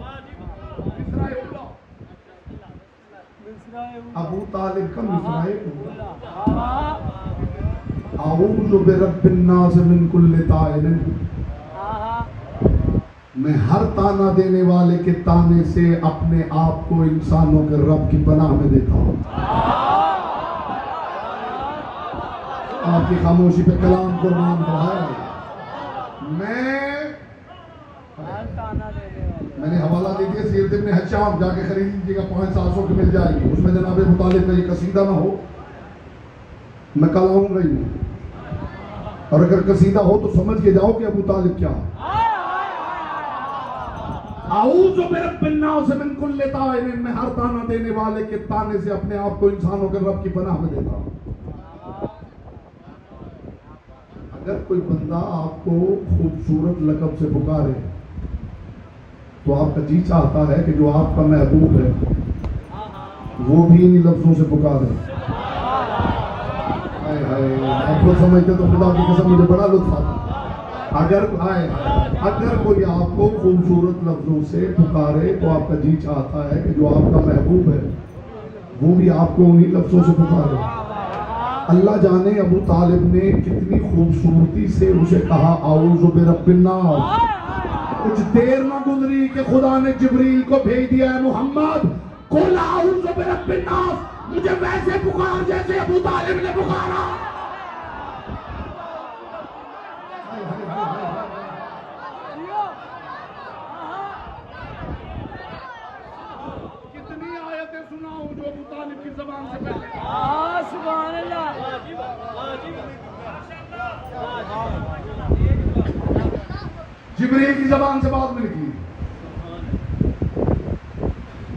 Speaker 2: ابو طالب کا مصرع ہے، اعوذ برب الناس من کل طائر، میں ہر تانا دینے والے کے تانے سے اپنے آپ کو انسانوں کے رب کی پناہ میں دیتا ہوں۔ آپ کی خاموشی پہ کلام قربان رہا ہے۔ میں نے حوالہ دے دیا سیرت ابن حشام، جا کے خرید لیجیے گا، 500-700 کی مل جائے گی۔ اس میں جناب ابو طالب کا یہ قصیدہ نہ ہو میں کل آؤں گا ہی نہیں، اور اگر قصیدہ ہو تو سمجھ کے جاؤ کہ ابو طالب کیا ہے۔ اعوذ برب الناس من کل طائر، میں ہر تانا دینے والے کے تانے سے اپنے آپ کو انسانوں کے رب کی پناہ میں دیتا ہوں۔ اگر کوئی بندہ آپ کو خوبصورت لقب سے پکارے تو آپ کا جی چاہتا ہے کہ جو آپ کا محبوب ہے وہ بھی انہی لفظوں سے پکارے۔ آپ کو سمجھتے تو خدا کی قسم مجھے بڑا لطف آتا۔ اگر کوئی آپ کو خوبصورت لفظوں سے پکارے تو آپ کا جی چاہتا ہے کہ جو آپ کا محبوب ہے وہ بھی آپ کو انہی لفظوں سے پکارے۔ اللہ جانے ابو طالب نے کتنی خوبصورتی سے اسے کہا اعوذ برب الناس۔ کچھ دیر نہ گزری کہ خدا نے جبریل کو بھیج دیا ہے، محمد قل اعوذ برب الناس، مجھے ویسے پکار جیسے ابو طالب نے پکارا۔ کتنی آیتیں سناؤں جو ابو طالب کی زبان سے پہلے۔
Speaker 4: سبحان اللہ۔
Speaker 2: جبریل کی زبان سے بات میں نکلی۔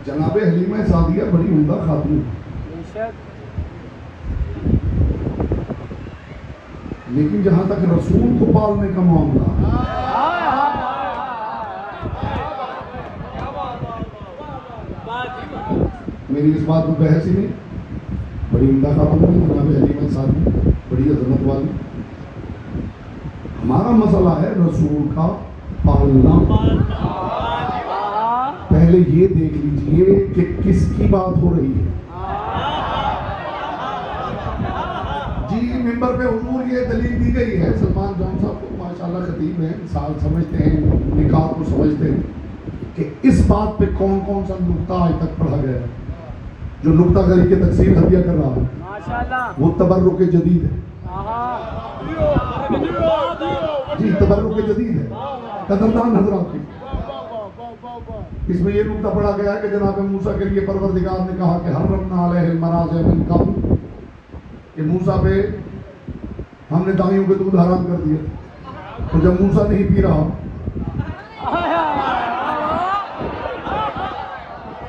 Speaker 2: جناب حلیمہ سعدیہ بڑی عمدہ خاتون، لیکن جہاں تک رسول کو پالنے کا معاملہ، میری اس بات کو بحث ہی نہیں، بڑی عمدہ خاتون ہے جناب حلیمہ سعدیہ، بڑی عظمت والی۔ ہمارا مسئلہ ہے رسول کا پالنا۔ پہلے یہ دیکھ لیجئے کہ کس کی بات ہو رہی ہے۔ جی ممبر پہ حضور یہ دلیل دی گئی ہے، سلمان جان صاحب کو ماشاءاللہ خطیب ہیں، سال سمجھتے ہیں، نکات کو سمجھتے ہیں، کہ اس بات پہ کون کون سا نقطہ آج تک پڑھا گیا ہے۔ جو نقطہ گری کے تقسیم ہدیہ کر رہا ہے وہ تبرک جدید ہے۔ جی تبرک جدید ہے قدردان حضرات کی۔ اس میں یہ نقطہ پڑھا گیا ہے کہ جناب موسیٰ کے لیے پروردگار نے کہا کہ حرمنا علیہ المراضع من قبل، کہ موسیٰ پہ ہم نے دائیوں کے دودھ حرام کر دیا، تو جب موسیٰ نہیں پی رہا،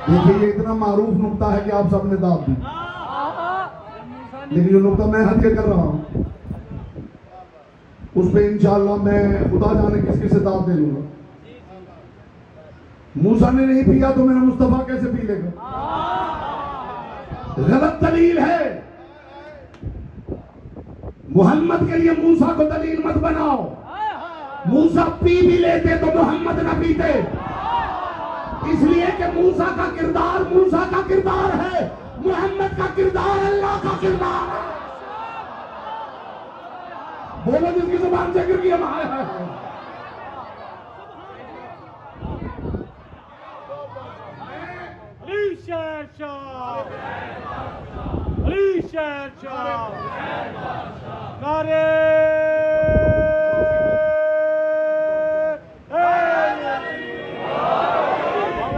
Speaker 2: دیکھیں یہ اتنا معروف نقطہ ہے کہ آپ سب نے داد دی، لیکن جو نقطہ میں ہدیہ کر رہا ہوں اس پہ انشاءاللہ میں خدا جانے کس کس سے داد دے لوں گا۔ موسیٰ نے نہیں پیا تو میرا مصطفیٰ کیسے پی لے گا؟ غلط دلیل ہے، محمد کے لیے موسیٰ کو دلیل مت بناؤ۔ موسیٰ پی بھی لیتے تو محمد نہ پیتے، اس لیے کہ موسیٰ کا کردار موسیٰ کا کردار ہے، محمد کا کردار اللہ کا کردار ہے۔ بولو جس کی زبان سے گر گیا ہمارے ہے۔
Speaker 3: علی شیر شاہ، علی شیر شاہ، نعرے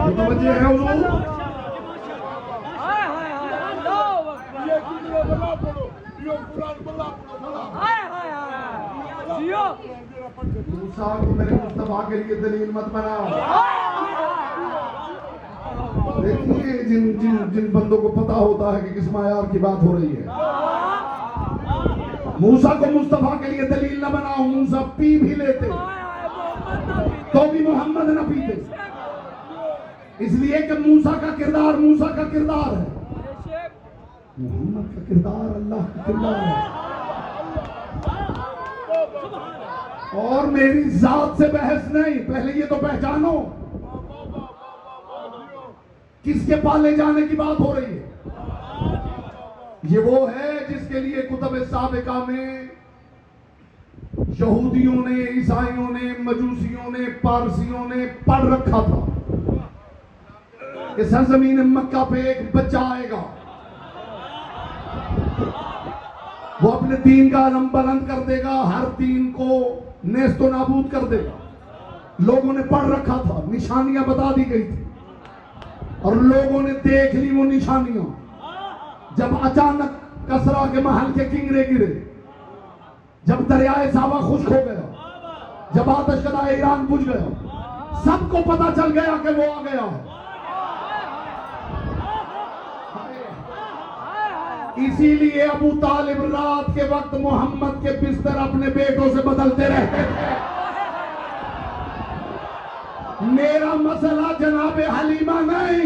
Speaker 2: متوجہ ہے حضور؟ موسیٰ کو میرے مصطفیٰ کے لیے دلیل مت بناؤ۔ دیکھیے جن بندوں کو پتا ہوتا ہے کہ کس معیار کی بات ہو رہی ہے، موسیٰ کو مصطفیٰ کے لیے دلیل نہ بناؤ۔ موسیٰ پی بھی لیتے تو بھی محمد نہ پیتے، اس لیے کہ موسیٰ کا کردار موسیٰ کا کردار ہے، محمد کا کردار اللہ کا کردار ہے۔ اور میری ذات سے بحث نہیں، پہلے یہ تو پہچانو کس کے پالے جانے کی بات ہو رہی ہے۔ یہ وہ ہے جس کے لیے کتب سابقہ میں یہودیوں نے، عیسائیوں نے، مجوسیوں نے، پارسیوں نے پڑھ رکھا تھا کہ سرزمین مکہ پہ ایک بچہ آئے گا، وہ اپنے دین کا علم بلند کر دے گا، ہر دین کو نیست و نابود کر دے گا۔ لوگوں نے پڑھ رکھا تھا، نشانیاں بتا دی گئی تھی اور لوگوں نے دیکھ لی وہ نشانیاں۔ جب اچانک کسرا کے محل کے کنگرے گرے، جب دریائے ساوا خشک ہو گیا، جب آتش کدہ ایران بجھ گیا، سب کو پتا چل گیا کہ وہ آ گیا ہے۔ اسی لیے ابو طالب رات کے وقت محمد کے بستر اپنے بیٹوں سے بدلتے رہتے تھے۔ میرا مسئلہ جناب حلیمہ نہیں،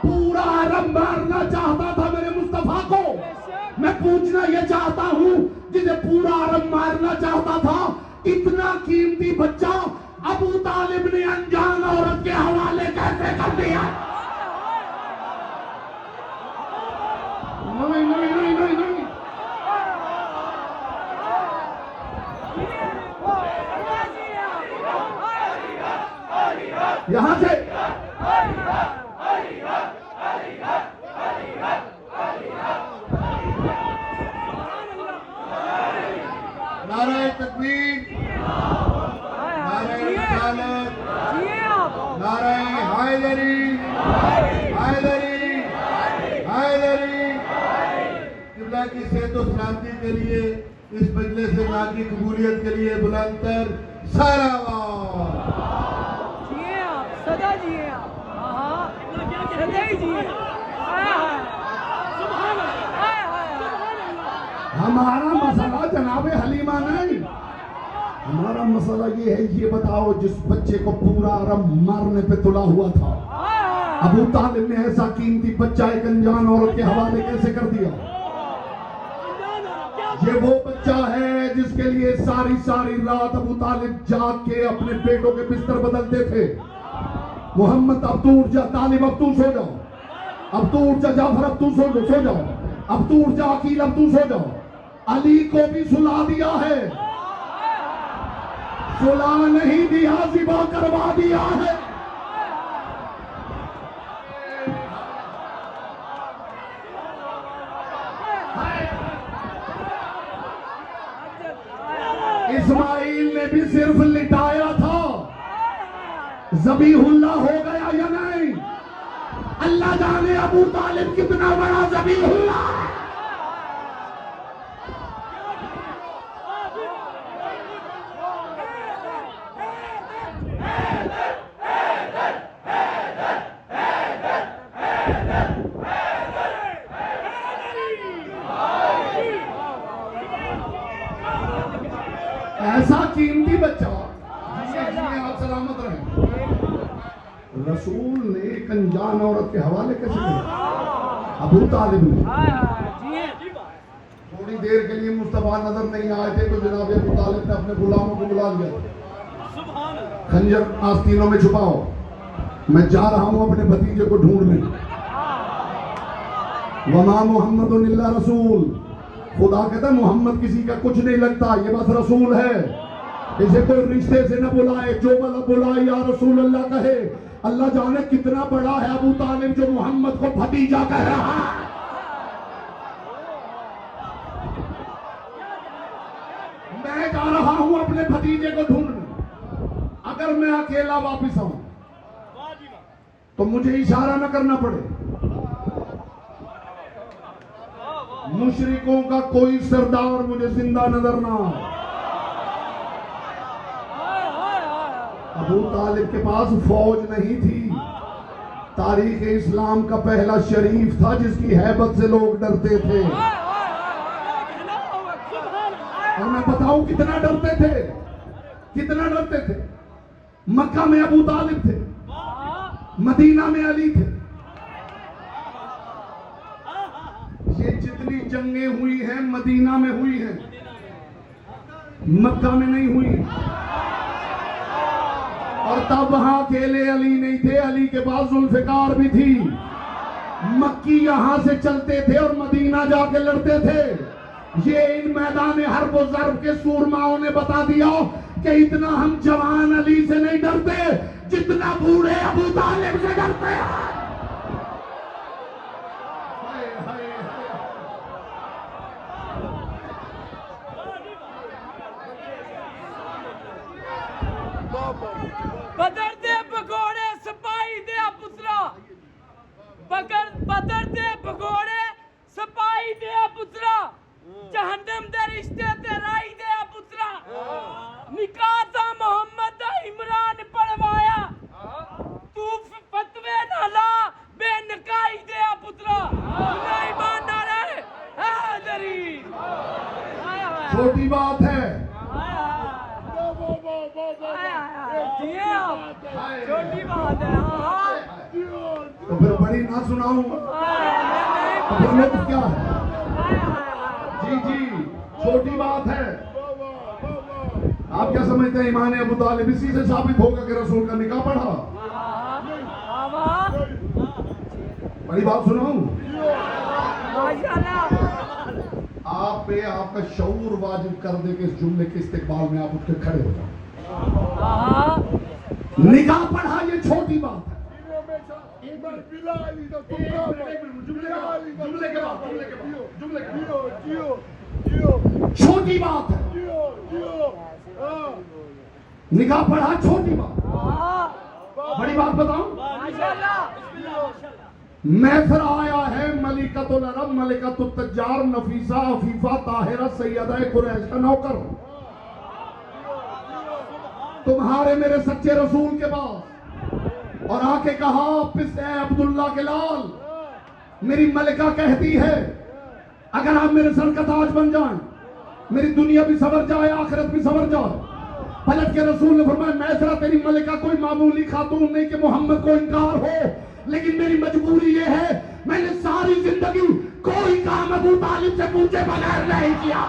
Speaker 2: پورا عرب مارنا چاہتا تھا میرے مصطفیٰ کو۔ میں پوچھنا یہ چاہتا ہوں، جسے پورا عرب مارنا چاہتا تھا، اتنا قیمتی بچہ ابو طالب نے انجان عورت کے حوالے کیسے کر دیا؟ نہیں نہیں نہیں نہیں نہیں، یہاں سے نعرہ تکبیر، نعرہ رسالت، نعرہ حیدری، حیدری، حیدری۔ قبلہ کی صحت و سلامتی کے لیے، اس مجلس ماں کی قبولیت کے لیے بلند تر سارا آواز۔
Speaker 5: صدا جیے آپ، صدا ہی جیے۔
Speaker 2: ہمارا مسئلہ جناب حلیمہ نہیں، ہمارا مسئلہ یہ ہے، یہ بتاؤ جس بچے کو پورا عرب مارنے پہ تلا ہوا تھا، ابو طالب نے ایسا قیمتی بچہ ایک انجان عورت کے حوالے کیسے کر دیا؟ یہ وہ بچہ ہے جس کے لیے ساری ساری رات ابو طالب جاگ کے اپنے بیٹوں کے بستر بدلتے تھے۔ محمد اب تو اٹھ جا، طالب اب تو سو جاؤ، اب تو اٹھ جا، جعفر اب تو سو جاؤ، اب تو اٹھ جا، عقیل اب تو سو جاؤ۔ علی کو بھی سلا دیا ہے، سلا نہیں دیا، ذبح کروا دیا ہے۔ اسماعیل نے بھی صرف لٹایا تھا، ذبیح اللہ ہو گیا یا نہیں؟ اللہ جانے ابو طالب کتنا بڑا ذبیح اللہ ہے۔ رسول نے ایک انجان عورت کے حوالے کیسے کیا؟ ابو طالب نے تھوڑی دیر کے لیے مصطفیٰ نظر نہیں آئے تھے تو جناب ابو طالب نے اپنے غلاموں کو بلا لیا، خنجر آستینوں میں چھپاؤ، میں جا رہا ہوں اپنے بھتیجے کو ڈھونڈنے۔ وما محمد الا رسول، خدا کہتا ہے محمد کسی کا کچھ نہیں لگتا، یہ بس رسول ہے، اسے کوئی رشتے سے نہ بلائے، جو بلائے یا رسول اللہ کہے۔ اللہ جانے کتنا بڑا ہے ابو طالب جو محمد کو بھتیجا کہہ رہا ہے۔ میں جا رہا ہوں اپنے بھتیجے کو ڈھونڈنے، اگر میں اکیلا واپس آؤں تو مجھے اشارہ نہ کرنا پڑے، مشرکوں کا کوئی سردار مجھے زندہ نظر نہ آئے۔ ابو طالب کے پاس فوج نہیں تھی، تاریخ اسلام کا پہلا شریف تھا جس کی ہیبت سے لوگ ڈرتے تھے، اور میں بتاؤں کتنا ڈرتے تھے، کتنا ڈرتے تھے۔ مکہ میں ابو طالب تھے، مدینہ میں علی تھے۔ یہ جتنی جنگیں ہوئی ہیں مدینہ میں ہوئی ہیں، مکہ میں نہیں ہوئی، اور تب وہاں اکیلے علی نہیں تھے، علی کے پاس ذوالفقار بھی تھی۔ مکی یہاں سے چلتے تھے اور مدینہ جا کے لڑتے تھے۔ یہ ان میدان حرب و ضرب کے سورماؤں نے بتا دیا کہ اتنا ہم جوان علی سے نہیں ڈرتے جتنا بوڑھے ابو طالب سے ڈرتے ہیں۔
Speaker 5: بدر دے بگوڑے سپاہی دیا پترا، بدر دے بگوڑے سپاہی دیا پترا، جہنم دے رشتے تے رائی دیا پترا، نکاح تا محمد دا عمران پڑھوایا، تو فتوے نہ لا بے نکائی دیا پترا، نہ ایمان نہ رہے حیدری۔
Speaker 2: چھوٹی بات ہے،
Speaker 5: چھوٹی بات ہے،
Speaker 2: تو پھر بڑی نہ سناؤں تو پھر لطف کیا ہے؟ جی جی چھوٹی بات ہے۔ آپ کیا سمجھتے ہیں ایمان ابو طالب اسی سے ثابت ہوگا کہ رسول کا نکاح پڑھا؟ بڑی بات سناؤں؟ آپ پہ آپ کا شعور واجب کر دے کہ اس جملے کے استقبال میں آپ اٹھ کے کھڑے ہو جائیں۔ نکاح پڑھا یہ چھوٹی بات ہے، چھوٹی بات ہے، نکاح پڑھا چھوٹی بات، بڑی بات بتاؤں؟ میسر آیا ہے ملکۃ العرب، ملکۃ التجار، نفیسہ، عفیفہ، طاہرہ، سیدہ قریش کا نوکر، تمہارے میرے سچے رسول کے پاس، اور آ کے کہا پس اے عبداللہ کے لال، میری ملکہ کہتی ہے اگر آپ میرے سر کا تاج بن جائیں میری دنیا بھی سنور جائے آخرت بھی سنور جائے۔ پلٹ کے رسول نے فرمایا میسرہ تیری ملکہ کوئی معمولی خاتون نہیں کہ محمد کو انکار ہو، لیکن میری مجبوری یہ ہے میں نے ساری زندگی کوئی کام ابو طالب سے پوچھے بغیر نہیں کیا۔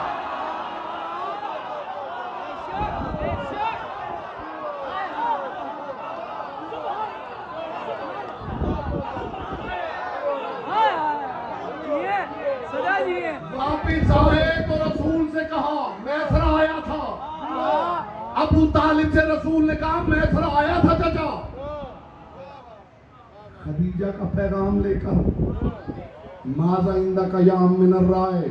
Speaker 2: واپس آئے تو رسول سے کہا میسرہ آیا تھا، ابو طالب سے رسول نے کہا میسرہ آیا تھا چچا، خدیجہ کا پیغام لے کر، ماذا عندک یا من الرائے،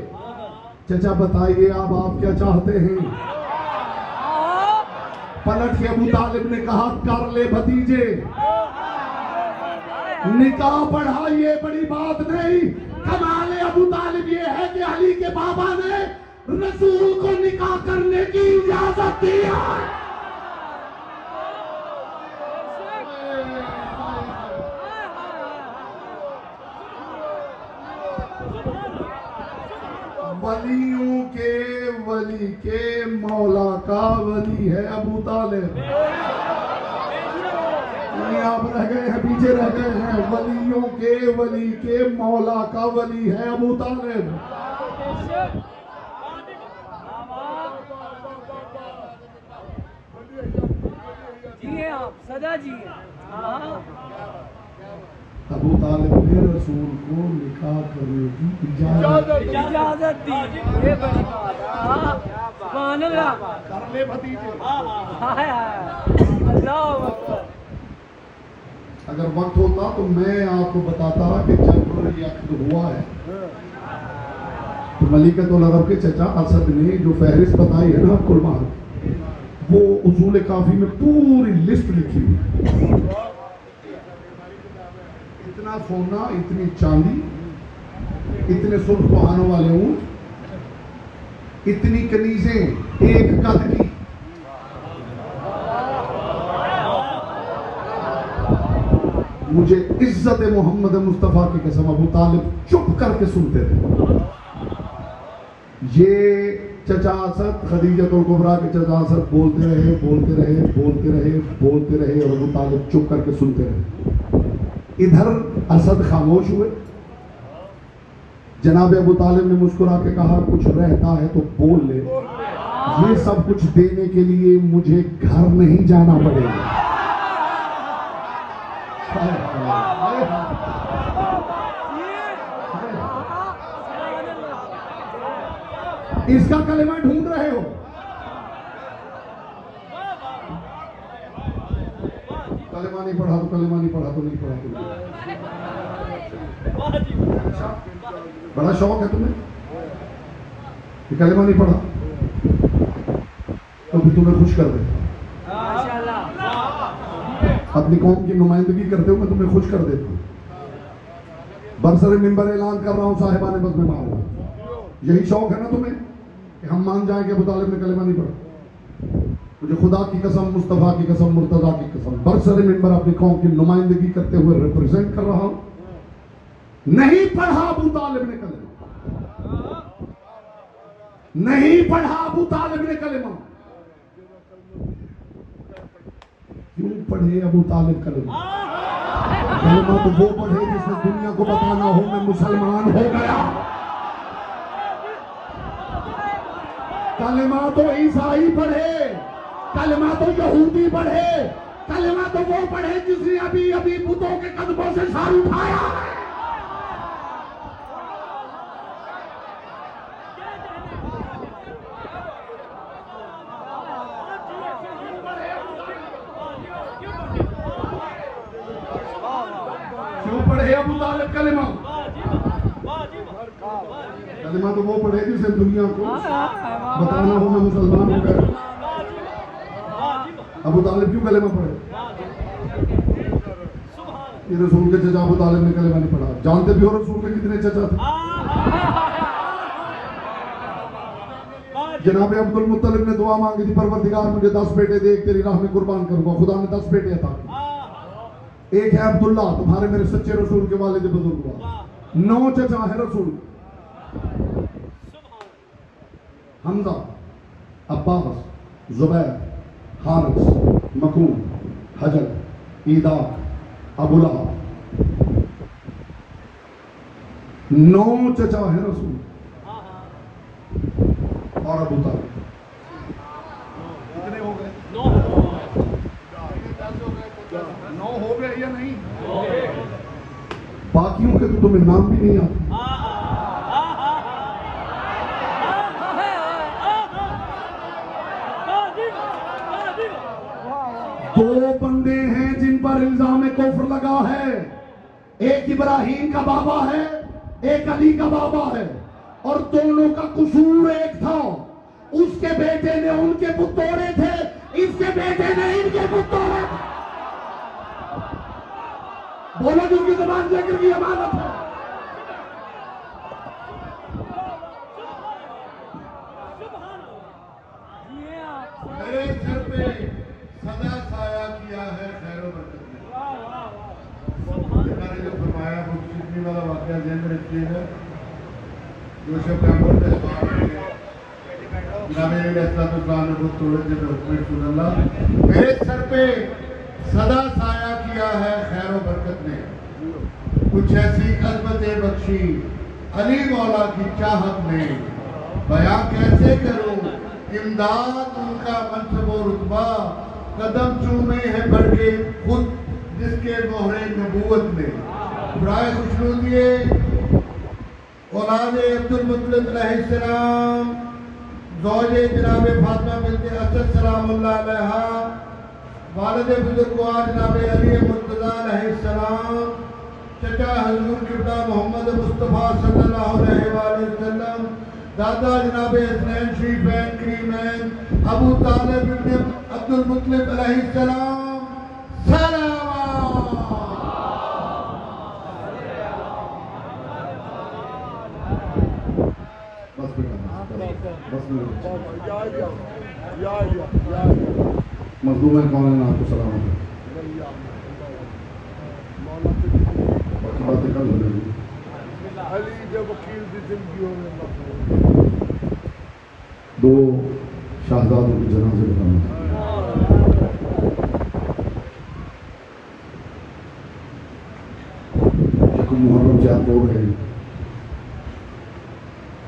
Speaker 2: چچا بتائیے اب آپ کیا چاہتے ہیں؟ پلٹ کے ابو طالب نے کہا کر لے بھتیجے، نکاح پڑھا یہ بڑی بات نہیں، کمال ابو طالب یہ ہے کہ علی کے بابا نے رسول کو نکاح کرنے کی اجازت دی ہے۔ ولیوں کے ولی کے مولا کا ولی ہے ابو طالب، آپ رہ گئے ہیں، پیچھے رہ گئے ہیں. ولیوں کے ولی کے مولا کا ولی ہے ابو طالب.
Speaker 5: جی آپ صدا جی.
Speaker 2: ابو طالب نے رسول کو نکاح کرنے کی
Speaker 5: اجازت دی. یہ بڑی بات ہے. سبحان اللہ.
Speaker 2: کر لے بھتیجے.
Speaker 5: ہائے ہائے. اللہ اکبر.
Speaker 2: اگر وقت ہوتا تو میں آپ کو بتاتا کہ جب یہ عقد ہوا ہے تو ملکۃ العرب کے چچا اسد نے جو فہرست بتائی ہے نا قربان، وہ اصول کافی میں پوری لسٹ لکھی ہوئی. اتنا سونا، اتنی چاندی، اتنے سرخ پہانوں والے اونٹ، اتنی کنیزیں ایک قد کی. مجھے عزت محمد مصطفیٰ کی قسم ابو طالب چپ کر کے سنتے رہے. یہ چچا اسد، خدیجۃ الکبریٰ کے چچا اسد بولتے رہے بولتے رہے بولتے رہے بولتے رہے اور ابو طالب چپ کر کے سنتے رہے. ادھر اسد خاموش ہوئے. جناب ابو طالب نے مسکرا کے کہا کچھ رہتا ہے تو بول لے، یہ سب کچھ دینے کے لیے مجھے گھر نہیں جانا پڑے گا. اس کا کلمہ ڈھونڈ رہے ہو. کلمہ نہیں پڑھا تو کلمہ نہیں پڑھا تو نہیں پڑھا تو بڑا شوق ہے تمہیں کہ کلمہ نہیں پڑھا تو بھی تمہیں خوش کر دے. اپنی قوم کی نمائندگی کرتے ہو میں تمہیں خوش کر دیتا ہوں. برسر منبر اعلان کر رہا ہوں صاحبان بزم معروف، یہی شوق ہے نا تمہیں کہ ہم مان جائیں کہ ابو طالب نے کلمہ نہیں پڑھا. مجھے خدا کی قسم، مصطفیٰ کی قسم، مرتضیٰ کی قسم، برسر منبر اپنی قوم کی نمائندگی کرتے ہوئے ریپرزینٹ کر رہا ہوں، نہیں پڑھا ابو طالب نے کلمہ، نہیں پڑھا ابو طالب نے کلمہ. کیوں پڑھے ابو طالب کلمہ؟ کلمہ تو وہ پڑھے جس نے دنیا کو بتانا ہو میں مسلمان ہو گیا. کلمہ تو عیسائی پڑھے، کلمہ تو یہودی پڑھے، کلمہ تو وہ پڑھے جس نے ابھی ابھی بتوں کے قدموں سے سر اٹھایا ہے. کیوں پڑھے ابو طالب کلمہ؟ کلمہ تو وہ پڑھے جسے دنیا کو بتانا ہو میں مسلمان ہو گیا. ابو طالب کیوں کلمہ پڑھے؟ یہ رسول کے چچا ابو طالب نے کلمہ نہیں پڑھا. جانتے بھی ہو رسول کے کتنے چچا تھے؟ جناب عبد المطلب نے دعا مانگی تھی، پروردگار مجھے 10 بیٹے دے، ایک تیری راہ میں قربان کروں گا. خدا نے 10 بیٹے عطا کیے. ایک ہے عبداللہ، تمہارے میرے سچے رسول کے والد بزرگ ہوا. 9 چچا ہے رسول. حمزہ، عباس، زبیر، حارث، مکون، حجر، ایداق، ابو لہب. 9 چچا ہے رسول. اور ابو طالب کتنے ہو گئے؟ 9 ہو گئے یا نہیں؟ باقیوں کے تو تمہیں نام بھی نہیں آتے. 2 بندے ہیں جن پر الزام کفر لگا ہے. ایک ابراہیم کا بابا ہے، ایک علی کا بابا ہے، اور دونوں کا قصور ایک تھا. اس کے بیٹے نے ان کے بت توڑے تھے، اس کے بیٹے نے ان کے بت توڑے تھے. بولو جن کی زبان ذکر کی امانت ہے. میرے سر پہ سدا سایہ کیا ہے خیر و برکت نے. میں نے جو فرمایا وہ سیکھنے والا واقعہ ذہن میں رکھیے گا. جو شب پیغمبر کے سوال میں جناب علیہ السلام نے بت توڑے تھے. میں حکم رسول اللہ میرے سر پہ سدا سایہ کیا کیا ہے خیر و برکت نے، کچھ ایسی عظمتیں بخشی علی مولا کی چاہت نے، بیاں کیسے کروں امداد ان کا منصب و رتبہ، قدم چومے ہیں بڑھ کے خود جس کے مہرے نبوت نے۔ برائے خوشنودیے اولاد عبد المطلب علیہ السلام، زوج جناب فاطمہ بنت اسد سلام اللہ علیہا، والد بزرگوار جناب علی مرتضیٰ علیہ السلام، چچا حضور قبلہ محمد مصطفیٰ صلی اللہ علیہ وآلہ وسلم، دادا جناب حسنین شریفین کریمین ابو طالب ابن عبد المطلب علیہ السلام، سلام۔ مظلوم کون آپ کو سلامت ہے، باقی باتیں کل ہو جائیں گی۔
Speaker 3: علی جب وکیل کی زندگی ہونے
Speaker 2: دو شہزادوں کے جنازے بتانا، ایک محرم جات ہو رہے،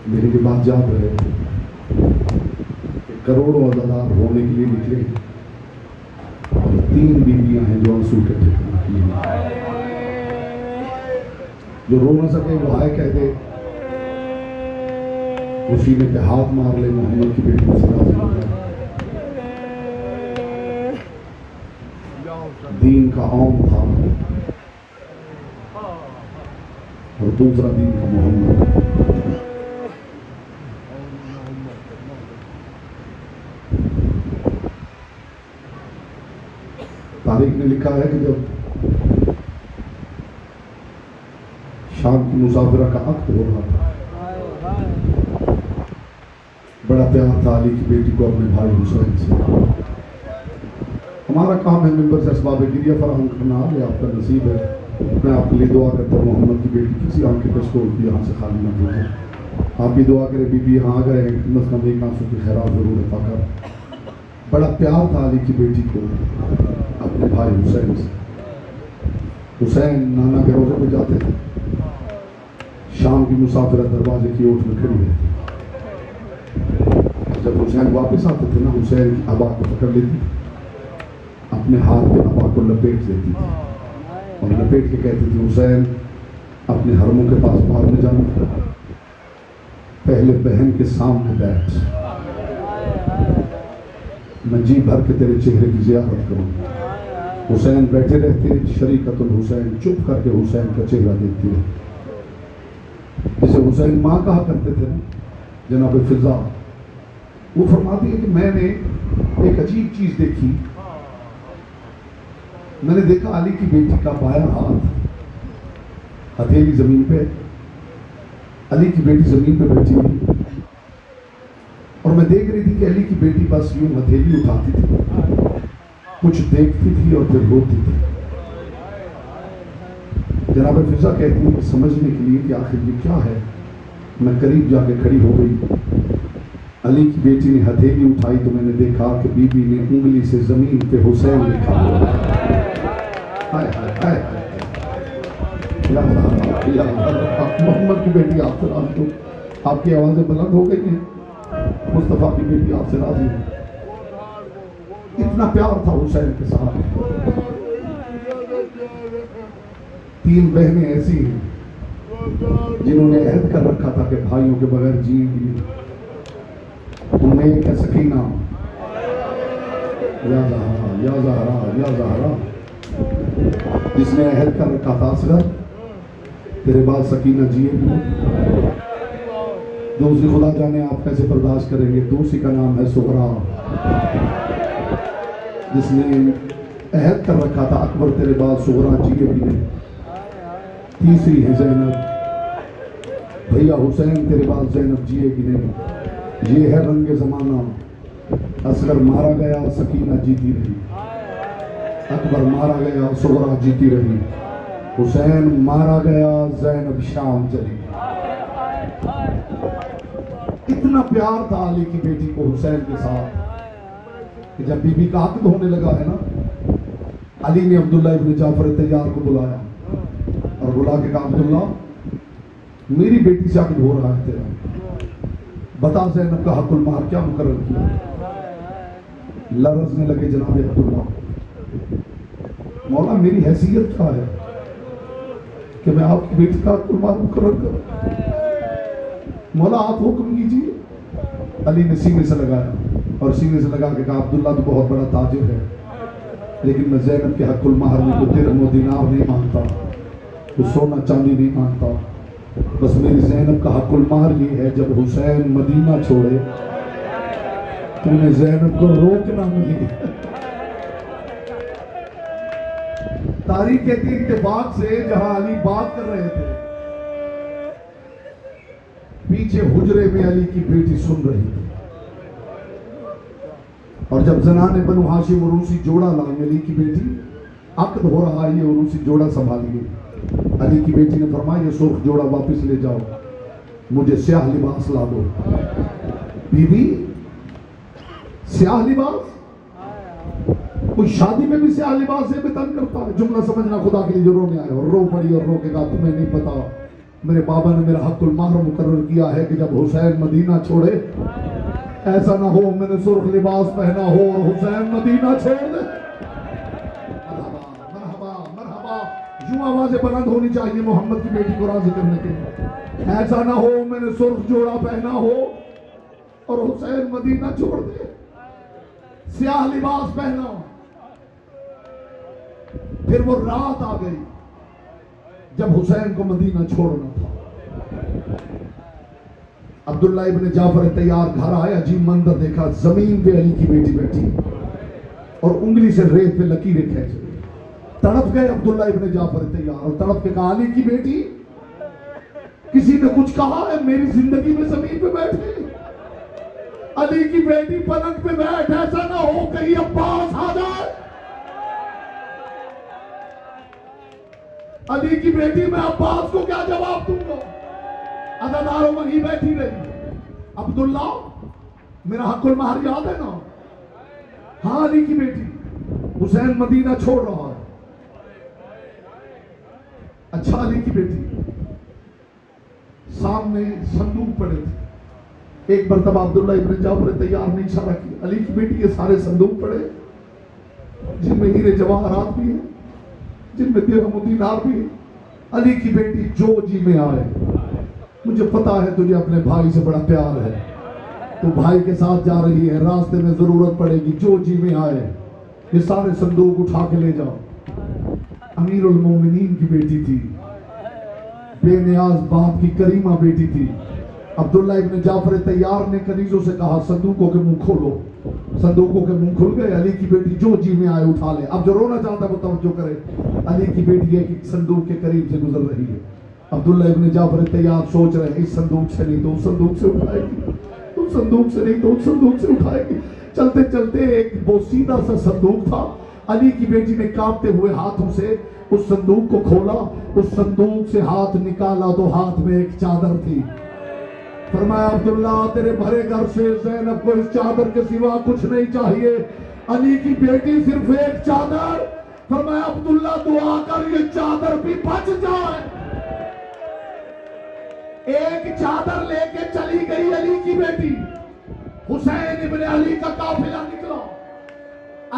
Speaker 2: میری بھی بات جات رہے کہ کروڑوں عزادار ہونے کے لیے نکلے اور 3 بیویاں ہیں جو آنسو اکٹھے کرنے ہیں، جو رو نہ سکے وہ ہائے کہہ دے، اسی نے کہ ہاتھ مار لے محمد کی بیٹی سے راضی ہو جائے۔ دین کا عام تھا اور دوسرا دین کا محمد۔ تاریخ نے لکھا ہے کہ جب شام کی مسافرہ کا عقد ہو رہا تھا، بڑا پیار تھا علی کی بیٹی کو اپنے بھائی حسین سے۔ ہمارا کام ہے ممبر سے اسباب گریہ فراہم کرنا، یہ آپ کا نصیب ہے۔ میں آپ کے لیے دعا کرتا ہوں محمد کی بیٹی کسی آنکھ کے پشکول کی یہاں سے خالی نہ بھیجے۔ آپ بھی دعا کریں بی بی یہاں آ گئے ہیں، کم از کم ایک آنسو کی خیرات ضرور عطا کر۔ بڑا پیار تھا علی کی بیٹی کو اپنے بھائی حسین سے۔ حسین نانا کے روزے پہ جاتے تھے، شام کی مسافرہ دروازے کی اوٹ میں کھڑی رہتی، جب حسین واپس آتے تھے نا، حسین کی ابا کو پکڑ لیتی، اپنے ہاتھ پہ ابا کو لپیٹ دیتی تھی اور لپیٹ کے کہتی تھی حسین اپنے حرموں کے پاس بعد میں جانا، پہلے بہن کے سامنے بیٹھ، میں جی بھر کے تیرے چہرے کی زیارت کروں۔ حسین بیٹھے رہتے، شریکت الحسین چپ کر کے حسین کا چہرہ دیکھتی رہتی، جسے حسین ماں کہا کرتے تھے جناب فضا، وہ فرماتی ہے کہ میں نے ایک عجیب چیز دیکھی، میں نے دیکھا علی کی بیٹی کا بایاں ہاتھ ہتھیلی زمین پہ، علی کی بیٹی زمین پہ بیٹھی ہوئی، اور میں دیکھ رہی تھی کہ علی کی بیٹی بس یوں ہتھیلی اٹھاتی تھی، کچھ دیکھتی تھی اور پھر روتی تھی۔ جناب فضا کہتی ہے کہ سمجھنے کے لیے کہ آخر یہ کیا ہے، میں قریب جا کے کھڑی ہو گئی، علی کی بیٹی نے ہتھیلی اٹھائی تو میں نے دیکھا کہ بی بی نے انگلی سے زمین پہ حسین لکھا ہوا ہے۔ محمد کی بیٹی آپ سے راضی ہو، آپ کی آوازیں بلند ہو گئی ہیں، مصطفیٰ کی بیٹی آپ سے راضی ہے۔ اتنا پیار تھا حسین کے ساتھ۔ 3 بہنیں ایسی ہیں جنہوں نے عہد کر رکھا تھا کہ بھائیوں کے بغیر جئیں گی، ان میں ایک ہے سکینہ، یا زہرا یا زہرا یا زہرا، جس نے عہد کر رکھا تھا اصغر تیرے بعد سکینہ جیے گی، دوسری خدا جانے آپ کیسے برداشت کریں گے، دوسری کا نام ہے سغرا، جس نے عہد کر رکھا تھا اکبر تیرے بعد سغرا جیے بھی نہیں، تیسری ہے زینب، بھیا حسین تیرے بعد زینب جیے گی نہیں، یہ ہے رنگ زمانہ، اصغر مارا گیا سکینہ جیتی رہی، اکبر مارا گیا سغرا جیتی رہی، حسین مارا گیا زینب شام چلی۔ اتنا پیار تھا علی کی بیٹی کو حسین کے ساتھ کہ جب بی بی کا عقد ہونے لگا ہے نا، علی نے عبداللہ ابن جعفر تیار کو بلایا اور بلا کے کہا عبداللہ میری بیٹی سے عقد ہو رہا ہے تیرا، بتا زینب کا حق المہر کیا مقرر کیا؟ لرزنے لگے جناب عبداللہ، مولا میری حیثیت کیا ہے کہ میں آپ کی بیٹی کا حق المہر مقرر کروں؟ مولا آپ حکم کیجیے۔ علی نے سینے سے لگایا اور سینے سے لگا کے کہا عبداللہ تو بہت بڑا تاجر ہے، لیکن میں زینب کے حق المہر میں کوئی درہم و دینار نہیں مانگتا، کوئی سونا چاندی نہیں مانگتا، بس میری زینب کا حق المہر یہ ہے جب حسین مدینہ چھوڑے تو نے زینب کو روکنا نہیں۔ تاریخ کہتی اتفاق سے جہاں علی بات کر رہے تھے پیچھے حجرے میں علی کی بیٹی سن رہی تھی، اور جب زنان بنو ہاشم عروسی جوڑا لائیں علی کی بیٹی، عقد ہو رہا ہے یہ عروسی جوڑا سنبھالیے، علی کی بیٹی نے فرمایا یہ سرخ جوڑا واپس لے جاؤ، مجھے سیاہ لباس لا دو۔ بی بی سیاہ لباس؟ کوئی شادی میں بھی سیاہ لباس سے تنگ کرتا ہے؟ جملہ سمجھنا خدا کے لیے جو رونے آئے، اور رو پڑی اور رو کے کہا تمہیں نہیں پتا میرے بابا نے میرا حق المہر مقرر کیا ہے کہ جب حسین مدینہ چھوڑے ایسا نہ ہو میں نے سرخ لباس پہنا ہو اور حسین مدینہ چھوڑ دے۔ مرحبا مرحبا مرحبا، یوں آوازیں بلند ہونی چاہیے محمد کی بیٹی کو راضی کرنے کے لیے۔ ایسا نہ ہو میں نے سرخ جوڑا پہنا ہو اور حسین مدینہ چھوڑ دے، سیاہ لباس پہنا۔ پھر وہ رات آ گئی جب حسین کو مدینہ چھوڑنا تھا۔ عبداللہ ابن جعفر تیار گھر آیا، عجیب منظر دیکھا، زمین پہ علی کی بیٹی بیٹھی اور انگلی سے ریت پہ لکیریں کھینچ رہی۔ تڑپ گئے عبداللہ ابن جعفر تیار اور تڑپ کے کہا علی کی بیٹی کسی نے کچھ کہا ہے میری زندگی میں زمین پہ بیٹھے؟ علی کی بیٹی پلنگ پہ بیٹھ، ایسا نہ ہو کہیں عباس آ جائے۔ علی کی بیٹی میں عباس کو کیا جواب دوں گا؟ عزاداروں وہیں بیٹھی رہی۔ عبداللہ میرا حق المہر یاد ہے نا؟ ہاں علی کی بیٹی، حسین مدینہ چھوڑ رہا ہے۔ اچھا علی کی بیٹی، سامنے صندوق پڑے تھے، ایک مرتبہ عبداللہ ابن جعفر تیار نے اشارہ کیا، علی کی بیٹی یہ سارے صندوق پڑے جن میں ہیرے جواہرات بھی ہیں، جن میں درہم و دینار بھی ہیں۔ علی کی بیٹی جو جی میں آئے، مجھے پتا ہے تجھے اپنے بھائی سے بڑا پیار ہے، تو بھائی کے ساتھ جا رہی ہے، راستے میں ضرورت پڑے گی، جو جی میں آئے یہ سارے صندوق اٹھا کے لے جاؤ۔ امیر المومنین کی بیٹی تھی، بے نیاز باپ کی کریمہ بیٹی تھی۔ عبداللہ ابن جعفر تیار نے کنیزوں سے کہا صندوقوں کے منہ کھولو، صندوقوں کے منہ کھل گئے، علی کی بیٹی جو جی میں آئے اٹھا لے۔ اب جو رونا چاہتا ہے وہ توجہ کرے، علی کی بیٹی ایک صندوق کے قریب سے گزر رہی ہے، عبداللہ ابن جعفر تیار سوچ رہے ہیں اس صندوق سے نہیں تو اس صندوق سے اٹھائے گی، اس صندوق سے نہیں تو اس صندوق سے اٹھائے گی۔ چلتے چلتے ایک بوسیدہ سا صندوق تھا، علی کی بیٹی نے کانپتے ہوئے ہاتھوں سے اس صندوق کو کھولا، اس صندوق سے ہاتھ نکالا تو ہاتھ میں ایک چادر تھی۔ فرمایا عبداللہ تیرے بھرے گھر سے زینب کو اس چادر کے سوا کچھ نہیں چاہیے، علی کی بیٹی صرف ایک چادر۔ فرمایا عبداللہ دعا کر یہ چادر بھی بچ جائے۔ ایک چادر لے کے چلی گئی علی کی بیٹی، حسین ابن علی کا قافلہ نکلا،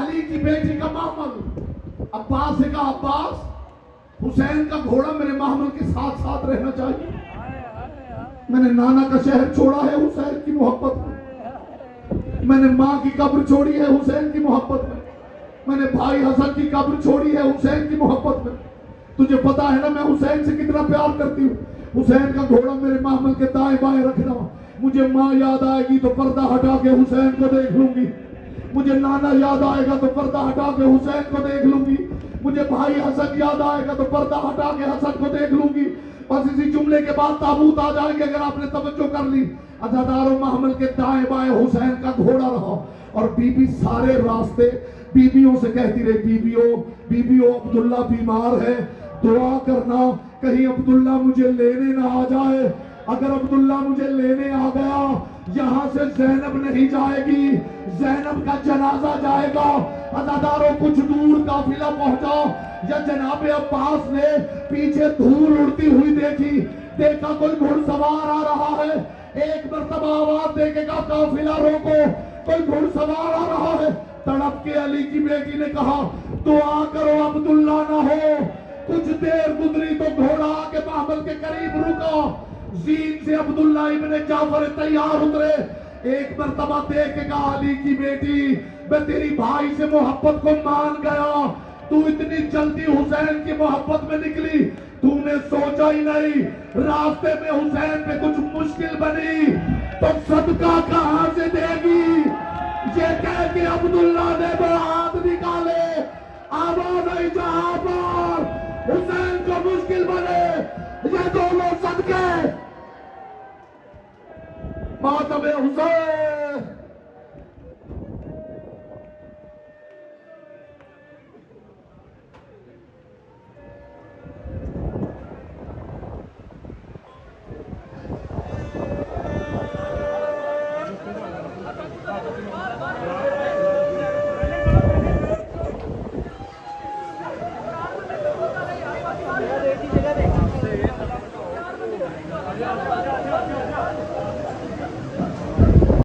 Speaker 2: علی کی بیٹی کا محمل، عباس سے کہا عباس حسین کا گھوڑا میرے محمل کے ساتھ ساتھ رہنا چاہیے، میں نے نانا کا شہر چھوڑا ہے حسین کی محبت میں، میں نے ماں کی قبر چھوڑی ہے حسین کی محبت میں، میں نے بھائی حسن کی قبر چھوڑی ہے حسین کی محبت میں، تجھے پتا ہے نا میں حسین سے کتنا پیار کرتی ہوں، حسین کا گھوڑا میرے محمل کے دائیں بائیں رکھنا، مجھے ماں یاد آئے گی تو پردہ ہٹا کے حسین کو دیکھ لوں گی، مجھے نانا یاد آئے گا تو پردہ ہٹا کے حسین کو دیکھ لوں گی، مجھے بھائی حسن یاد آئے گا تو پردہ ہٹا کے حسن کو دیکھ لوں گی۔ بس اسی جملے کے بعد تابوت آ جائیں گے اگر آپ نے توجہ کر لی۔ عزادار و محمل کے دائیں بائیں حسین کا گھوڑا رہا، اور بی بی سارے راستے بیویوں سے کہتی رہی بیویوں عبداللہ بیمار ہے، دعا کرنا کہیں عبداللہ مجھے لینے نہ آ جائے، اگر عبداللہ مجھے لینے آ گیا یہاں سے زینب نہیں جائے گی، زینب کا جنازہ جائے گا۔ عزاداروں کچھ دور کا
Speaker 3: قافلہ پہنچا یا جناب عباس نے پیچھے دھول اڑتی ہوئی دیکھی، دیکھا کوئی گھڑ سوار آ رہا ہے، ایک مرتبہ آواز دے کے کہا قافلہ روکو، کوئی گھڑ سوار آ رہا ہے۔ تڑپ کے علی کی بیٹی نے کہا دعا کرو عبداللہ نہ ہو۔ کچھ دیر گزری تو گھوڑا آ کے معبل کے قریب رکا، زین سے عبداللہ ابن جعفر تیار اترے، ایک مرتبہ دیکھ کے کہا علی کی بیٹی میں تیری بھائی سے محبت کو مان گیا، تو اتنی جلدی حسین کی محبت میں نکلی، تو نے سوچا ہی نہیں راستے میں حسین پہ کچھ مشکل بنی تو صدقہ کہاں سے دے گی؟ یہ کہہ کے عبداللہ نے دو ہاتھ نکالے، آواز آئی جہاں پر حسین کو مشکل بنے یہ دونوں صدقے ماتم حسین۔
Speaker 5: جگہ دے